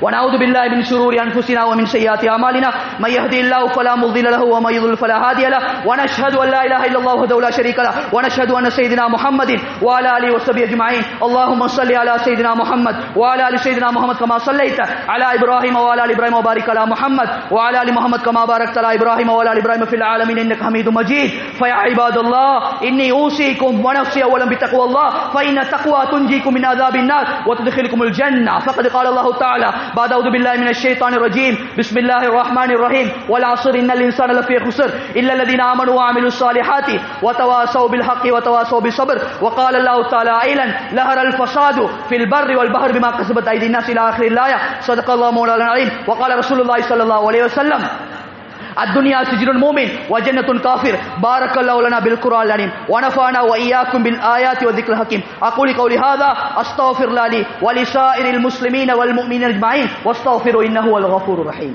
S1: ونعوذ بالله من شرور أنفسنا ومن سيئات أعمالنا من يهدي الله فلا مضل له ومن يضلل فلا هادي له ونشهد أن لا إله إلا الله وحده لا شريك له ونشهد أن سيدنا محمد وعلى آله وصحبه أجمعين اللهم صل على سيدنا محمد وعلى آل سيدنا محمد كما صليت على إبراهيم وعلى آل إبراهيم وبارك على محمد وعلى آل محمد كما باركت على إبراهيم وعلى آل إبراهيم في العالمين إنك حميد مجيد فيا عباد الله إني أوصيكم ونفسي أولا بتقوى الله فإن التقوى تنجيكم من عذاب النار وتدخلكم الجنة فقد قال الله تعالى بعد أعوذ بالله من الشيطان الرجيم بسم الله الرحمن الرحيم والعصر إن الإنسان لفي خسر إلا الذين آمنوا وعملوا الصالحات وتواصوا بالحق وتواصوا بالصبر وقال الله تعالى أيضا ظهر الفساد في البر والبحر بما كسبت أيدي الناس إلى آخر الآية صدق الله مولانا العظيم وقال رسول الله صلى الله عليه وسلم الدنيا سجن المؤمن وجنة الكافر بارك الله لنا بالقرآن العظيم ونفعنا وإياكم بالآيات والذكر الحكيم أقول قولي هذا أستغفر الله لي ولسائر المسلمين والمؤمنين أجمعين واستغفروا إنه هو الغفور الرحيم.